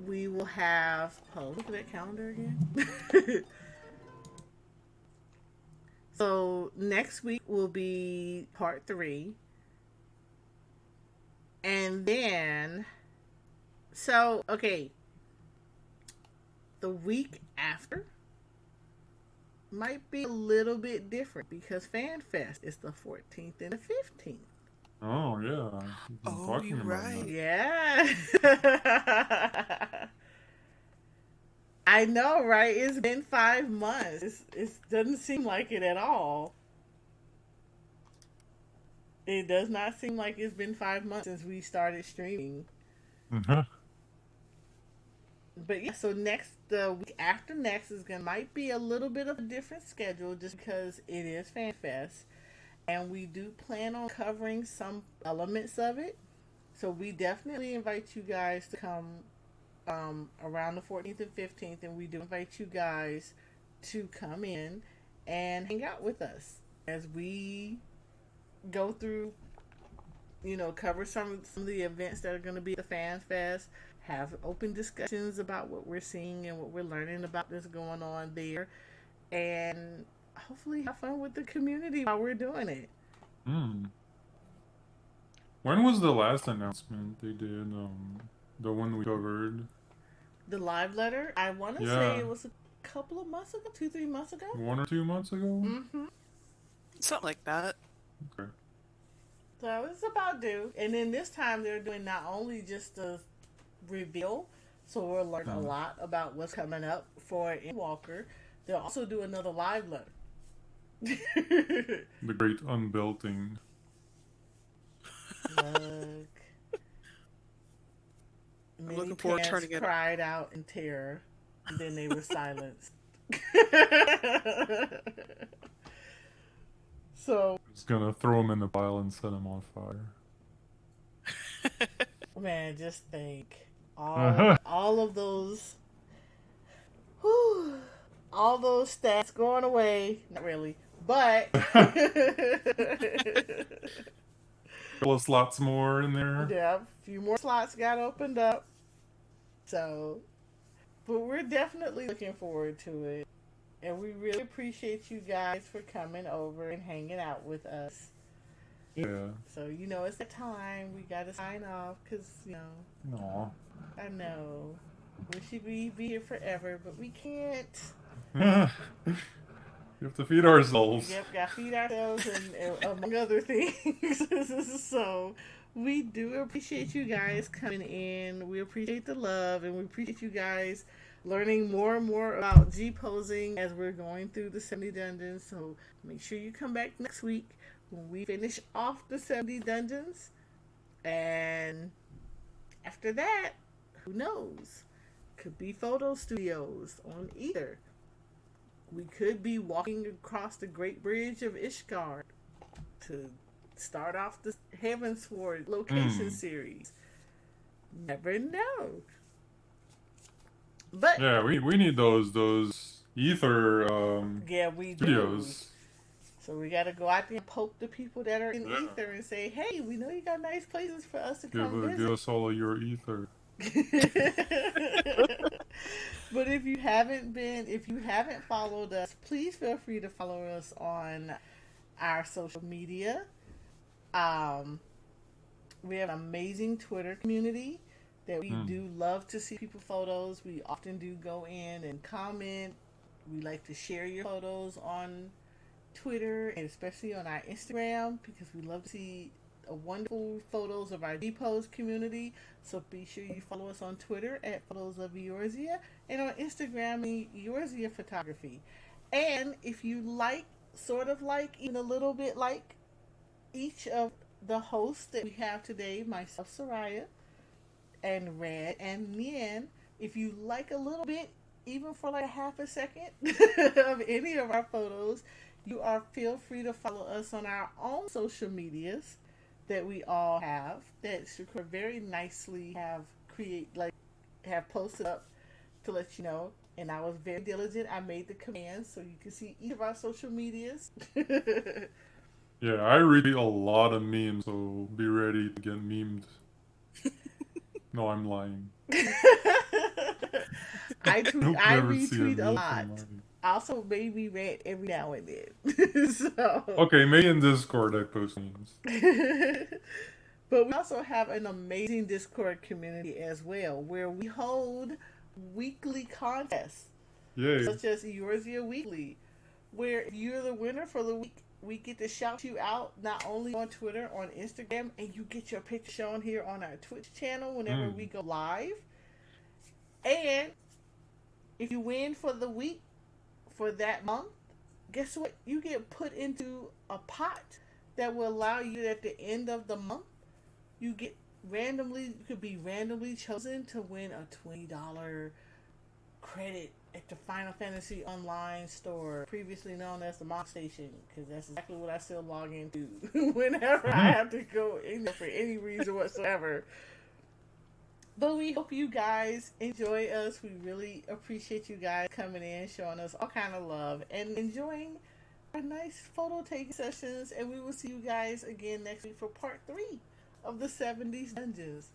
we will have. Oh, look at that calendar again. So next week will be part 3, and then okay. The week after might be a little bit different because FanFest is the 14th and the 15th. Oh, yeah. You've been talking you're about right. that. Yeah. I know, right? It's been 5 months. It doesn't seem like it at all. It does not seem like it's been 5 months since we started streaming. But yeah, so the week after next might be a little bit of a different schedule just because it is FanFest, and we do plan on covering some elements of it. So we definitely invite you guys to come around the 14th and 15th, and we do invite you guys to come in and hang out with us as we go through, cover some of the events that are going to be at the FanFest. Have open discussions about what we're seeing and what we're learning about this going on there, and hopefully have fun with the community while we're doing it. When was the last announcement they did? The one we covered? The live letter? I want to say it was a couple of months ago, 2-3 months ago. 1 or 2 months ago? Mm-hmm. Something like that. Okay. So it's about due. And then this time they're doing not only just the reveal, so we'll learn a lot about what's coming up for Walker. They'll also do another live letter. The great unbelting. Look. I'm looking forward to turning it. Cried out in terror, and then they were silenced. So Just gonna throw him in the pile and set him on fire. man, just think all of those, all those stats going away. Not really, but Couple of slots more in there. yeah, a few more slots got opened up. So, but we're definitely looking forward to it, and we really appreciate you guys for coming over and hanging out with us. Yeah. So it's the time we gotta sign off because Aw. I know wish we'd be here forever, but we can't. We have to feed ourselves. Yep, gotta feed ourselves and among other things. So we do appreciate you guys coming in. We appreciate the love, and we appreciate you guys learning more and more about G-posing as we're going through the 70 dungeons. So make sure you come back next week when we finish off the 70 dungeons. And after that, who knows? Could be photo studios on either. We could be walking across the Great Bridge of Ishgard to start off the Heavensward location series. Never know. But yeah, we need those ether yeah, we studios. do. So we got to go out there and poke the people that are in ether and say, "Hey, we know you got nice places for us to come visit. Give us all of your ether." But if you haven't followed us, please feel free to follow us on our social media. We have an amazing Twitter community that we do love to see people photos. We often do go in and comment. We like to share your photos on Twitter and especially on our Instagram because we love to see wonderful photos of our G-Pose community. So be sure you follow us on Twitter at Photos of Eorzea and on Instagram, Eorzea Photography. And if you like, sort of like, even a little bit like each of the hosts that we have today, myself, Soraya, and Red, and Nin, if you like a little bit, even for like a half a second of any of our photos, you are feel free to follow us on our own social medias that we all have that Shakura very nicely have posted up to let you know. And I was very diligent. I made the commands so you can see each of our social medias. Yeah, I retweet a lot of memes, so be ready to get memed. No, I'm lying. I You'll never see a retweet a meme lot. from mine. Also, maybe rant every now and then. So. Okay, maybe in Discord I post memes. But we also have an amazing Discord community as well, where we hold weekly contests, Yay. such as Eorzea Weekly, where if you're the winner for the week, we get to shout you out not only on Twitter, on Instagram, and you get your picture shown here on our Twitch channel whenever we go live. And if you win for the week, for that month, guess what? You get put into a pot that will allow you at the end of the month, you could be randomly chosen to win a $20 credit at the Final Fantasy Online store, previously known as the Mock Station, because that's exactly what I still log into whenever I have to go in there for any reason whatsoever. But we hope you guys enjoy us. We really appreciate you guys coming in, showing us all kind of love, and enjoying our nice photo taking sessions. And we will see you guys again next week for part 3 of the 70s Dungeons.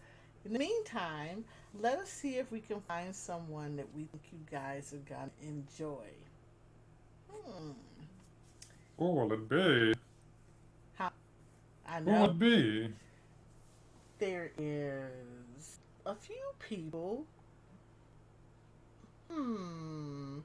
In the meantime, let us see if we can find someone that we think you guys are going to enjoy. Who will it be? I Who know will it be? there is a few people. You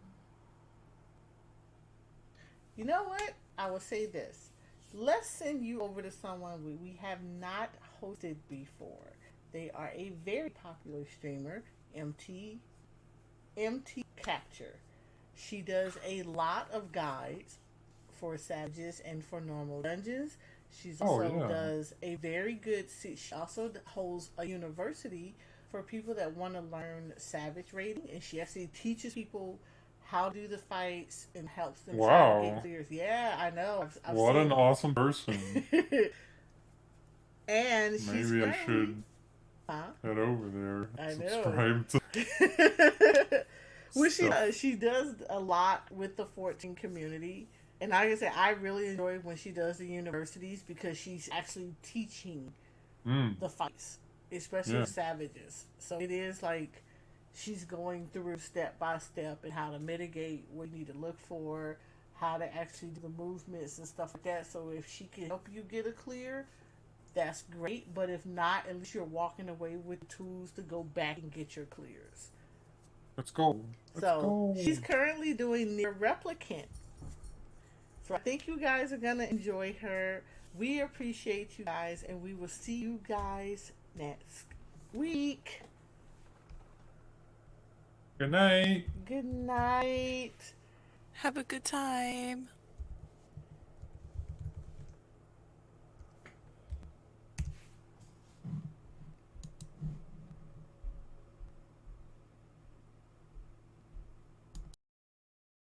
know what? I will say this. Let's send you over to someone we have not hosted before. They are a very popular streamer, MT Capture. She does a lot of guides for savages and for normal dungeons. She also does a very good. She also holds a university for people that want to learn savage raiding, and she actually teaches people how to do the fights and helps them try to get clears. Yeah, I know. I've what seen an awesome person. And maybe I should head over there. I subscribe know. To Well, she does a lot with the 14 community. And like I said, I really enjoy when she does the universities because she's actually teaching the fights, especially savages. So it is like she's going through step by step and how to mitigate what you need to look for, how to actually do the movements and stuff like that. So if she can help you get a clear, that's great. But if not, at least you're walking away with tools to go back and get your clears. Let's go. She's currently doing Near Replicant. So I think you guys are going to enjoy her. We appreciate you guys, and we will see you guys next week. Good night. Good night. Have a good time.